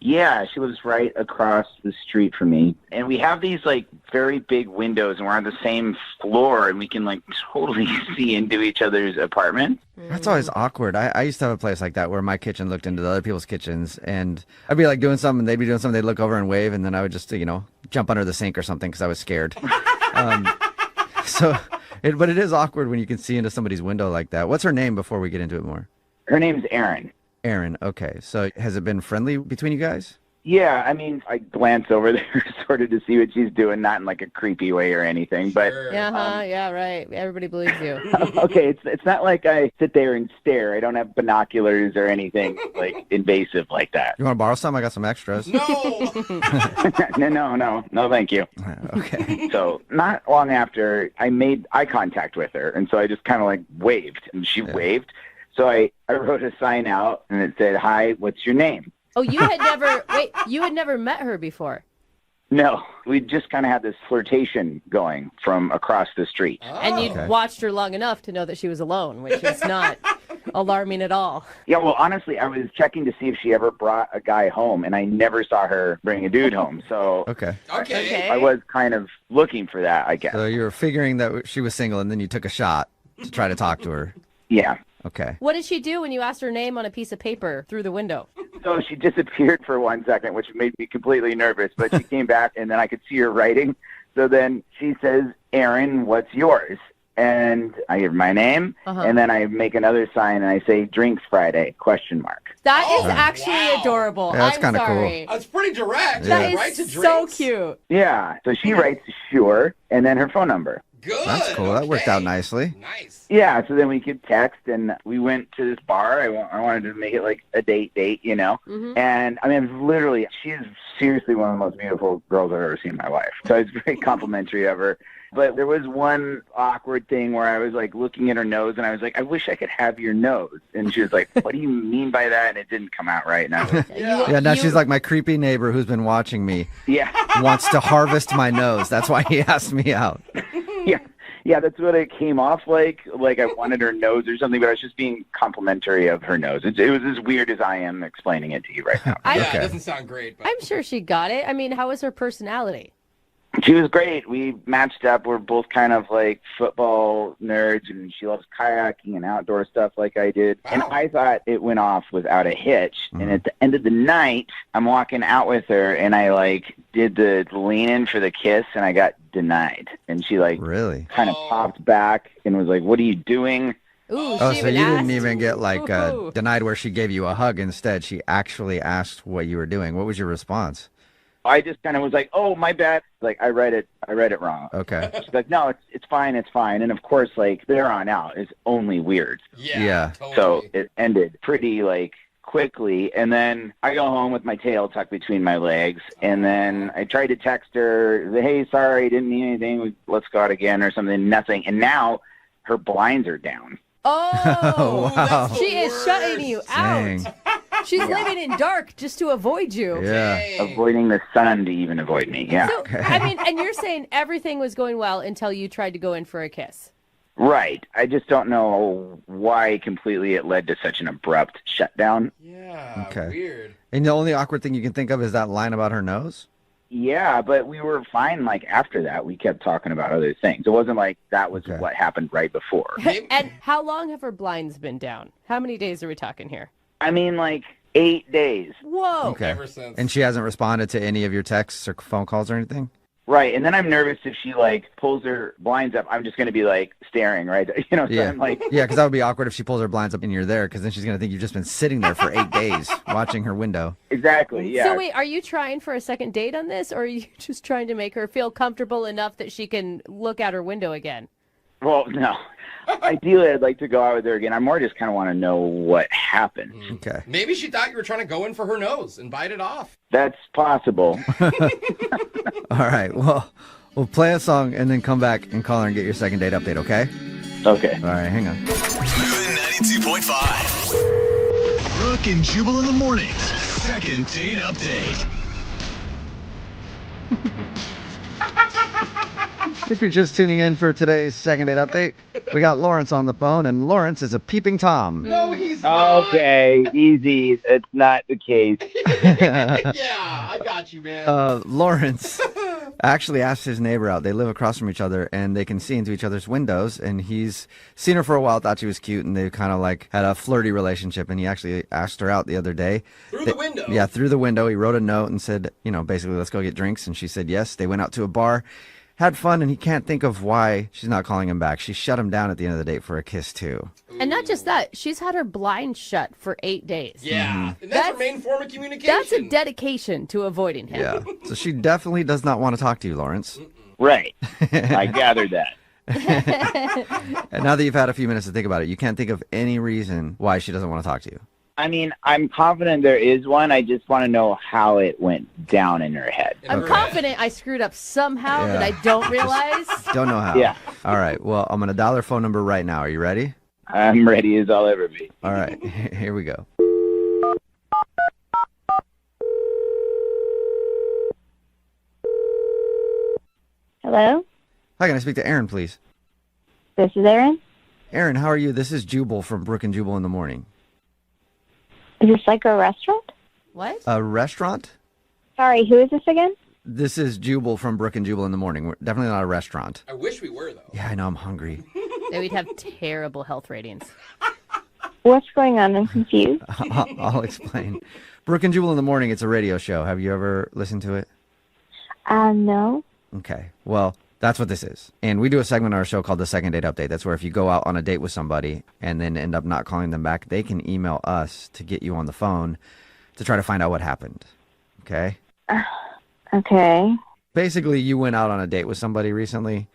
Yeah, she lives right across the street from me. And we have these, like, very big windows, and we're on the same floor, and we can, like, totally see into each other's apartment. That's always awkward. I used to have a place like that where my kitchen looked into the other people's kitchens, and I'd be like doing something, they'd be doing something, they'd look over and wave, and then I would just, jump under the sink or something because I was scared. But it is awkward when you can see into somebody's window like that. What's her name before we get into it more? Her name's Erin. Erin, okay. So has it been friendly between you guys? Yeah, I mean, I glance over there sort of to see what she's doing, not in, like, a creepy way or anything, but... Yeah, right. Everybody believes you. Okay, it's not like I sit there and stare. I don't have binoculars or anything, like, invasive like that. You want to borrow some? I got some extras. No. No, thank you. Okay. So not long after, I made eye contact with her, and so I just kind of, like, waved, and she waved. So I wrote a sign out, and it said, "Hi, what's your name?" Oh, you had never met her before. No, we just kind of had this flirtation going from across the street. And you'd watched her long enough to know that she was alone, which is not alarming at all. Yeah, well, honestly, I was checking to see if she ever brought a guy home, and I never saw her bring a dude home. So Okay. I was kind of looking for that, I guess. So you were figuring that she was single, and then you took a shot to try to talk to her. Yeah. Okay. What did she do when you asked her name on a piece of paper through the window? So she disappeared for 1 second, which made me completely nervous, but she came back, and then I could see her writing. So then she says, "Erin, what's yours?" And I give my name, and then I make another sign, and I say, "Drinks Friday, question mark." That is actually adorable. Yeah, that's I'm kinda cool. sorry. That's pretty direct. That Right is to so drinks. cute. Yeah, so she writes "sure" and then her phone number. Good. That's cool. That worked out nicely. Nice. Yeah, so then we could text, and we went to this bar. I wanted to make it like a date, And I mean, literally, she's seriously one of the most beautiful girls I've ever seen in my life. So it's very complimentary of her. But there was one awkward thing where I was like looking at her nose, and I was like, "I wish I could have your nose." And she was like, "What do you mean by that?" And it didn't come out right. And I was like, Yeah, now she's like my creepy neighbor who's been watching me. Yeah. Wants to harvest my nose. That's why he asked me out. Yeah, that's what it came off like. Like I wanted her nose or something, but I was just being complimentary of her nose. It was as weird as I am explaining it to you right now. Yeah, it doesn't sound great. But... I'm sure she got it. I mean, how was her personality? She was great. We matched up. We're both kind of like football nerds, and she loves kayaking and outdoor stuff like I did. Wow. And I thought it went off without a hitch. And at the end of the night, I'm walking out with her, and I like did the lean in for the kiss, and I got denied. And she like really kind of popped back and was like, "What are you doing?" Ooh, Oh, she so you even didn't asked? even get like Ooh. denied where she gave you a hug. Instead, she actually asked what you were doing. What was your response? I just kind of was like, "Oh, my bad." Like I read it wrong. Okay. She's like, "No, it's fine, it's fine." And of course, like there on out is only weird. Yeah. Totally. So it ended pretty like quickly, and then I go home with my tail tucked between my legs, and then I tried to text her, "Hey, sorry, didn't mean anything. Let's go out again," or something. Nothing. And now her blinds are down. Oh, wow. She is shutting you Dang. out. She's living in dark just to avoid you. Yeah. Avoiding the sun to even avoid me. Yeah. So, I mean, and you're saying everything was going well until you tried to go in for a kiss. Right. I just don't know why completely it led to such an abrupt shutdown. Yeah. Okay. Weird. And the only awkward thing you can think of is that line about her nose? Yeah, but we were fine. Like after that, we kept talking about other things. It wasn't like that was what happened right before. And how long have her blinds been down? How many days are we talking here? I mean, like 8 days. Whoa. Okay. Ever since. And she hasn't responded to any of your texts or phone calls or anything? Right, and then I'm nervous if she like pulls her blinds up. I'm just going to be like staring, right? You know, so Yeah, I'm like, yeah, because that would be awkward if she pulls her blinds up and you're there, because then she's gonna think you've just been sitting there for 8 days watching her window. Exactly. Yeah. So wait, are you trying for a second date on this, or are you just trying to make her feel comfortable enough that she can look out her window again? Well, no. Ideally, I'd like to go out with her again. I more just kind of want to know what happened. Okay. Maybe she thought you were trying to go in for her nose and bite it off. That's possible. All right. Well, we'll play a song and then come back and call her and get your second date update. Okay. Okay. All right. Hang on. Moving 92.5. Brooke and Jubal in the mornings. Second date update. If you're just tuning in for today's second date update, we got Lawrence on the phone, and Lawrence is a peeping Tom. No, he's not. Okay, easy. It's not the case. Yeah, I got you, man. Lawrence actually asked his neighbor out. They live across from each other, and they can see into each other's windows, and he's seen her for a while, thought she was cute, and they kind of like had a flirty relationship, and he actually asked her out the other day. Through the window? Yeah, through the window. He wrote a note and said, you know, basically, let's go get drinks, and she said yes. They went out to a bar, had fun, and he can't think of why she's not calling him back. She shut him down at the end of the date for a kiss, too. And not just that, she's had her blind shut for 8 days. Yeah, and that's her main form of communication. That's a dedication to avoiding him. Yeah. So she definitely does not want to talk to you, Lawrence. Right. I gathered that. And now that you've had a few minutes to think about it, you can't think of any reason why she doesn't want to talk to you. I mean, I'm confident there is one. I just want to know how it went down in her head. I'm confident I screwed up somehow that I don't realize. Don't know how. Yeah. All right. Well, I'm going to dial her phone number right now. Are you ready? I'm ready as I'll ever be. All right. Here we go. Hello? Hi, can I speak to Aaron, please? This is Aaron? Aaron, how are you? This is Jubal from Brooke and Jubal in the morning. Is this like a restaurant? What? A restaurant? Sorry, who is this again? This is Jubal from Brooke and Jubal in the morning. We're definitely not a restaurant. I wish we were, though. Yeah, I know. I'm hungry. Then we'd have terrible health ratings. What's going on? I'm confused. I'll explain. Brooke and Jubal in the morning, it's a radio show. Have you ever listened to it? No. Okay. Well, that's what this is. And we do a segment on our show called the Second Date Update. That's where if you go out on a date with somebody and then end up not calling them back, they can email us to get you on the phone to try to find out what happened. Okay? Okay. Basically, you went out on a date with somebody recently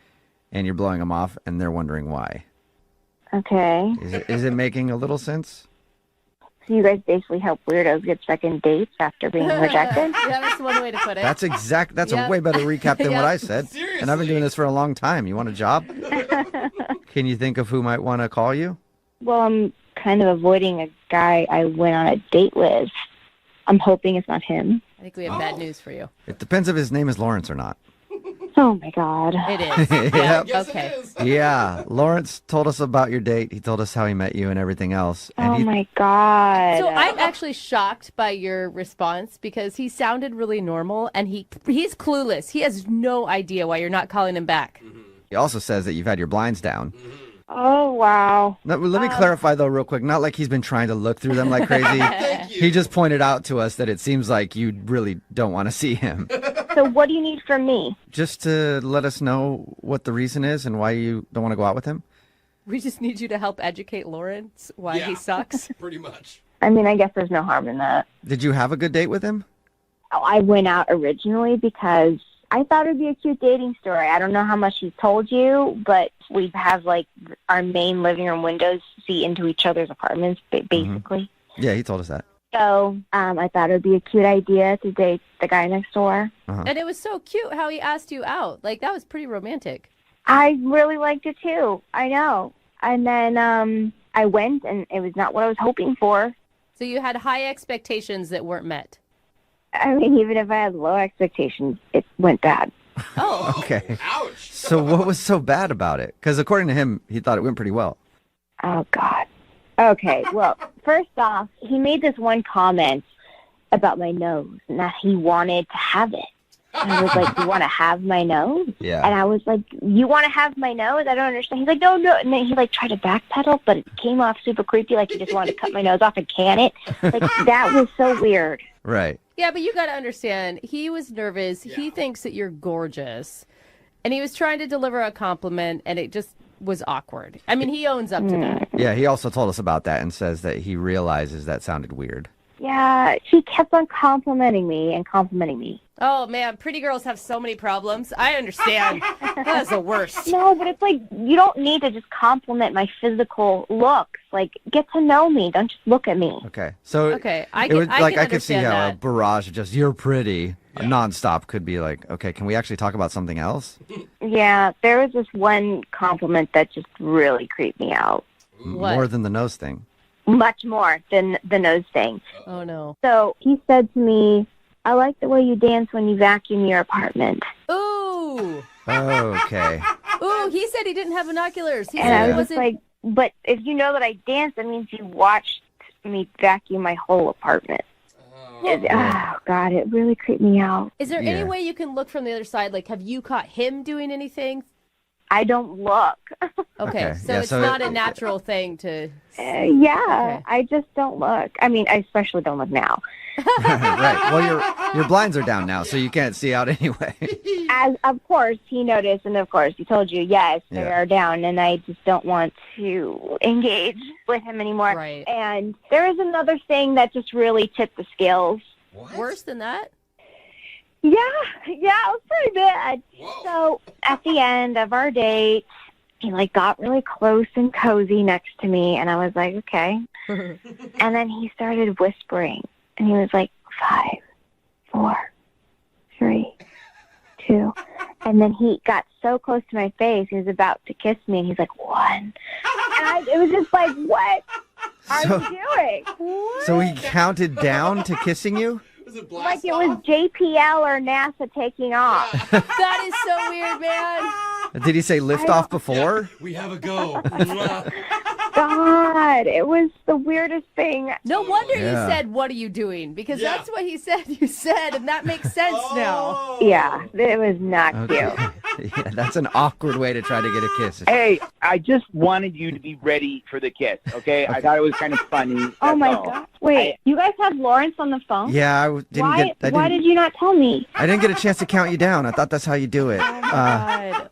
and you're blowing them off and they're wondering why. Okay. Is it making a little sense? So you guys basically help weirdos get second dates after being rejected? Yeah, that's one way to put it. That's a way better recap than what I said. Seriously. And I've been doing this for a long time. You want a job? Can you think of who might want to call you? Well, I'm kind of avoiding a guy I went on a date with. I'm hoping it's not him. I think we have bad news for you. It depends if his name is Lawrence or not. Oh, my God. It is. Yep. Okay. Yeah, Lawrence told us about your date. He told us how he met you and everything else. And Oh, my God. So I'm actually shocked by your response because he sounded really normal and he's clueless. He has no idea why you're not calling him back. he also says that you've had your blinds down. Oh, wow. Now, let me clarify, though, real quick. Not like he's been trying to look through them like crazy. He just pointed out to us that it seems like you really don't want to see him. So what do you need from me? Just to let us know what the reason is and why you don't want to go out with him? We just need you to help educate Lawrence why he sucks. Pretty much. I mean, I guess there's no harm in that. Did you have a good date with him? I went out originally because I thought it would be a cute dating story. I don't know how much he told you, but we have, like, our main living room windows see into each other's apartments, basically. Yeah, he told us that. So I thought it would be a cute idea to date the guy next door. And it was so cute how he asked you out. Like, that was pretty romantic. I really liked it, too. I know. And then I went, and it was not what I was hoping for. So you had high expectations that weren't met. I mean, even if I had low expectations, it went bad. Oh. Okay. Ouch. So what was so bad about it? Because according to him, he thought it went pretty well. Oh, God. Okay, well, first off, he made this one comment about my nose, and that he wanted to have it. And I was like, you want to have my nose? Yeah. And I was like, you want to have my nose? I don't understand. He's like, no. And then he, like, tried to backpedal, but it came off super creepy, like he just wanted to cut my nose off and can it. Like, that was so weird. Right. Yeah, but you got to understand, he was nervous. Yeah. He thinks that you're gorgeous. And he was trying to deliver a compliment, and it just was awkward. I mean, he owns up to that. Yeah, he also told us about that and says that he realizes that sounded weird. Yeah, she kept on complimenting me. Oh, man, pretty girls have so many problems. I understand. That's the worst. No, but it's like, you don't need to just compliment my physical looks. Like, get to know me. Don't just look at me. Okay. So I could see how a barrage of just, you're pretty, nonstop could be like, okay, can we actually talk about something else? Yeah, there was this one compliment that just really creeped me out. What? More than the nose thing. Much more than the nose thing. Oh, no. So he said to me, I like the way you dance when you vacuum your apartment. Ooh. Okay. Ooh, he said he didn't have binoculars. He and said I he was wasn't... like, but if you know that I dance, that means you watched me vacuum my whole apartment. Oh, God, it really creeped me out. Is there any way you can look from the other side? Like, have you caught him doing anything? I don't look. Okay, so it's not a natural thing to... Okay. I just don't look. I mean, I especially don't look now. Right. Well, your blinds are down now, so you can't see out anyway. As of course he noticed, and of course he told you, yes, they are down, and I just don't want to engage with him anymore. Right. And there is another thing that just really tipped the scales. What? Worse than that? Yeah, it was pretty bad. Whoa. So at the end of our date, he got really close and cozy next to me, and I was like, okay. And then he started whispering, and he was like, 5, 4, 3, 2. And then he got so close to my face, he was about to kiss me, and he's like, 1. And it was just like, what are you doing? So he counted down to kissing you? Like it was JPL or NASA taking off. That is so weird, man. Did he say lift off before? We have a go. God, it was the weirdest thing. No wonder you said, what are you doing? Because that's what he said you said, and that makes sense now. Yeah, it was not cute. Yeah, that's an awkward way to try to get a kiss. Hey, I just wanted you to be ready for the kiss, okay? I thought it was kind of funny. Oh, my God. Wait, you guys have Lawrence on the phone? Yeah, Why did you not tell me? I didn't get a chance to count you down. I thought that's how you do it.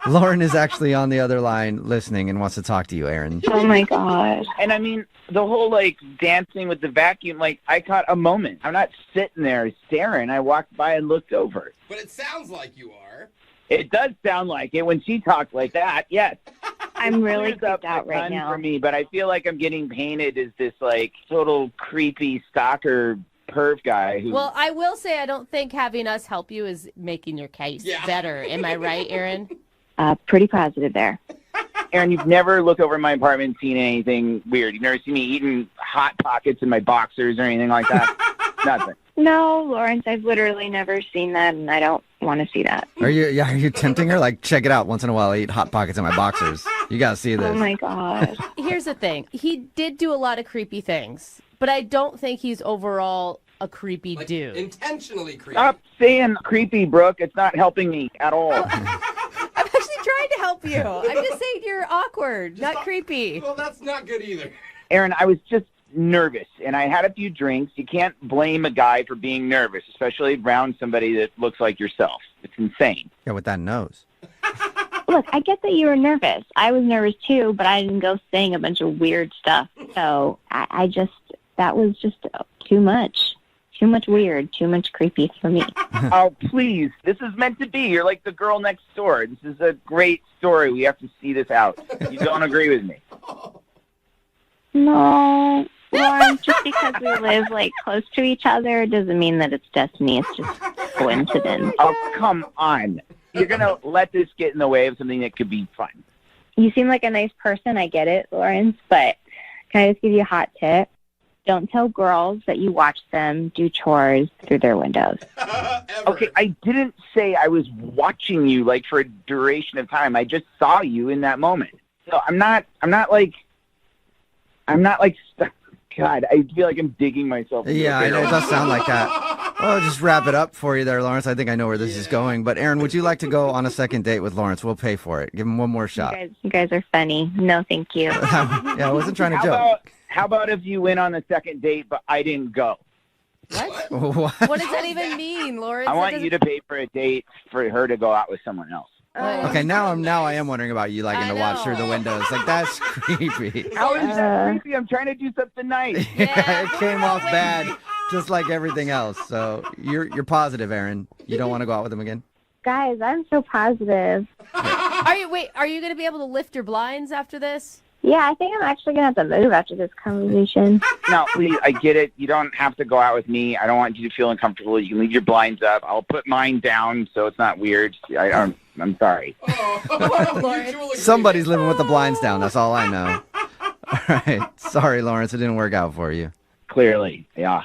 Lauren is actually on the other line listening and wants to talk to you, Aaron. Oh, my God. And I mean, the whole, dancing with the vacuum, I caught a moment. I'm not sitting there staring. I walked by and looked over. But it sounds like you are. It does sound like it when she talks like that, yes. I'm really creeped out right now. For me, but I feel like I'm getting painted as this, total creepy stalker perv guy. Well, I will say I don't think having us help you is making your case better. Am I right, Aaron? Pretty positive there. Aaron, you've never looked over my apartment and seen anything weird. You've never seen me eating Hot Pockets in my boxers or anything like that? Nothing. No, Lawrence, I've literally never seen that, and I don't want to see that. Are you tempting her? Check it out. Once in a while, I eat Hot Pockets in my boxers. You got to see this. Oh, my God. Here's the thing. He did do a lot of creepy things, but I don't think he's overall a creepy dude. Intentionally creepy. Stop saying creepy, Brooke. It's not helping me at all. I'm actually trying to help you. I'm just saying you're awkward, not creepy. Well, that's not good either. Aaron, I was just nervous, and I had a few drinks. You can't blame a guy for being nervous, especially around somebody that looks like yourself. It's insane. Yeah, with that nose. Look, I get that you were nervous. I was nervous too, but I didn't go saying a bunch of weird stuff. So that was just too much. Too much weird, too much creepy for me. Oh, please. This is meant to be. You're like the girl next door. This is a great story. We have to see this out. You don't agree with me? No. Lauren, just because we live close to each other doesn't mean that it's destiny. It's just coincidence. Oh, come on. You're going to let this get in the way of something that could be fun. You seem like a nice person. I get it, Lawrence, but can I just give you a hot tip? Don't tell girls that you watch them do chores through their windows. Okay, I didn't say I was watching you for a duration of time. I just saw you in that moment. So I'm not God, I feel like I'm digging myself. Yeah, I know. It does sound like that. Well, I'll just wrap it up for you there, Lawrence. I think I know where this is going. But, Aaron, would you like to go on a second date with Lawrence? We'll pay for it. Give him one more shot. You guys are funny. No, thank you. Yeah, I wasn't trying to joke. How about if you went on the second date, but I didn't go? What? What? What does that even mean, Lawrence? I want you to pay for a date for her to go out with someone else. Okay, now I am wondering about you liking to watch through the windows. Like, that's creepy. How is that creepy? I'm trying to do something nice. It came off bad, just like everything else. So you're positive, Aaron. You don't want to go out with him again? Guys, I'm so positive. Are you going to be able to lift your blinds after this? Yeah, I think I'm actually going to have to move after this conversation. No, please, I get it. You don't have to go out with me. I don't want you to feel uncomfortable. You can leave your blinds up. I'll put mine down so it's not weird. I'm sorry. Somebody's living with the blinds down. That's all I know. All right. Sorry, Lawrence. It didn't work out for you. Clearly, yeah.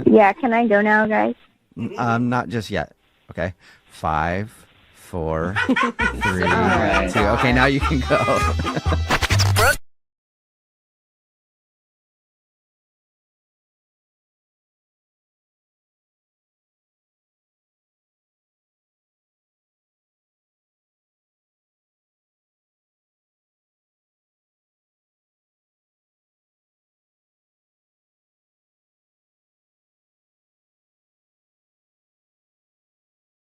Yeah, can I go now, guys? Not just yet. Okay. 5, 4, 3, 2. Okay, now you can go.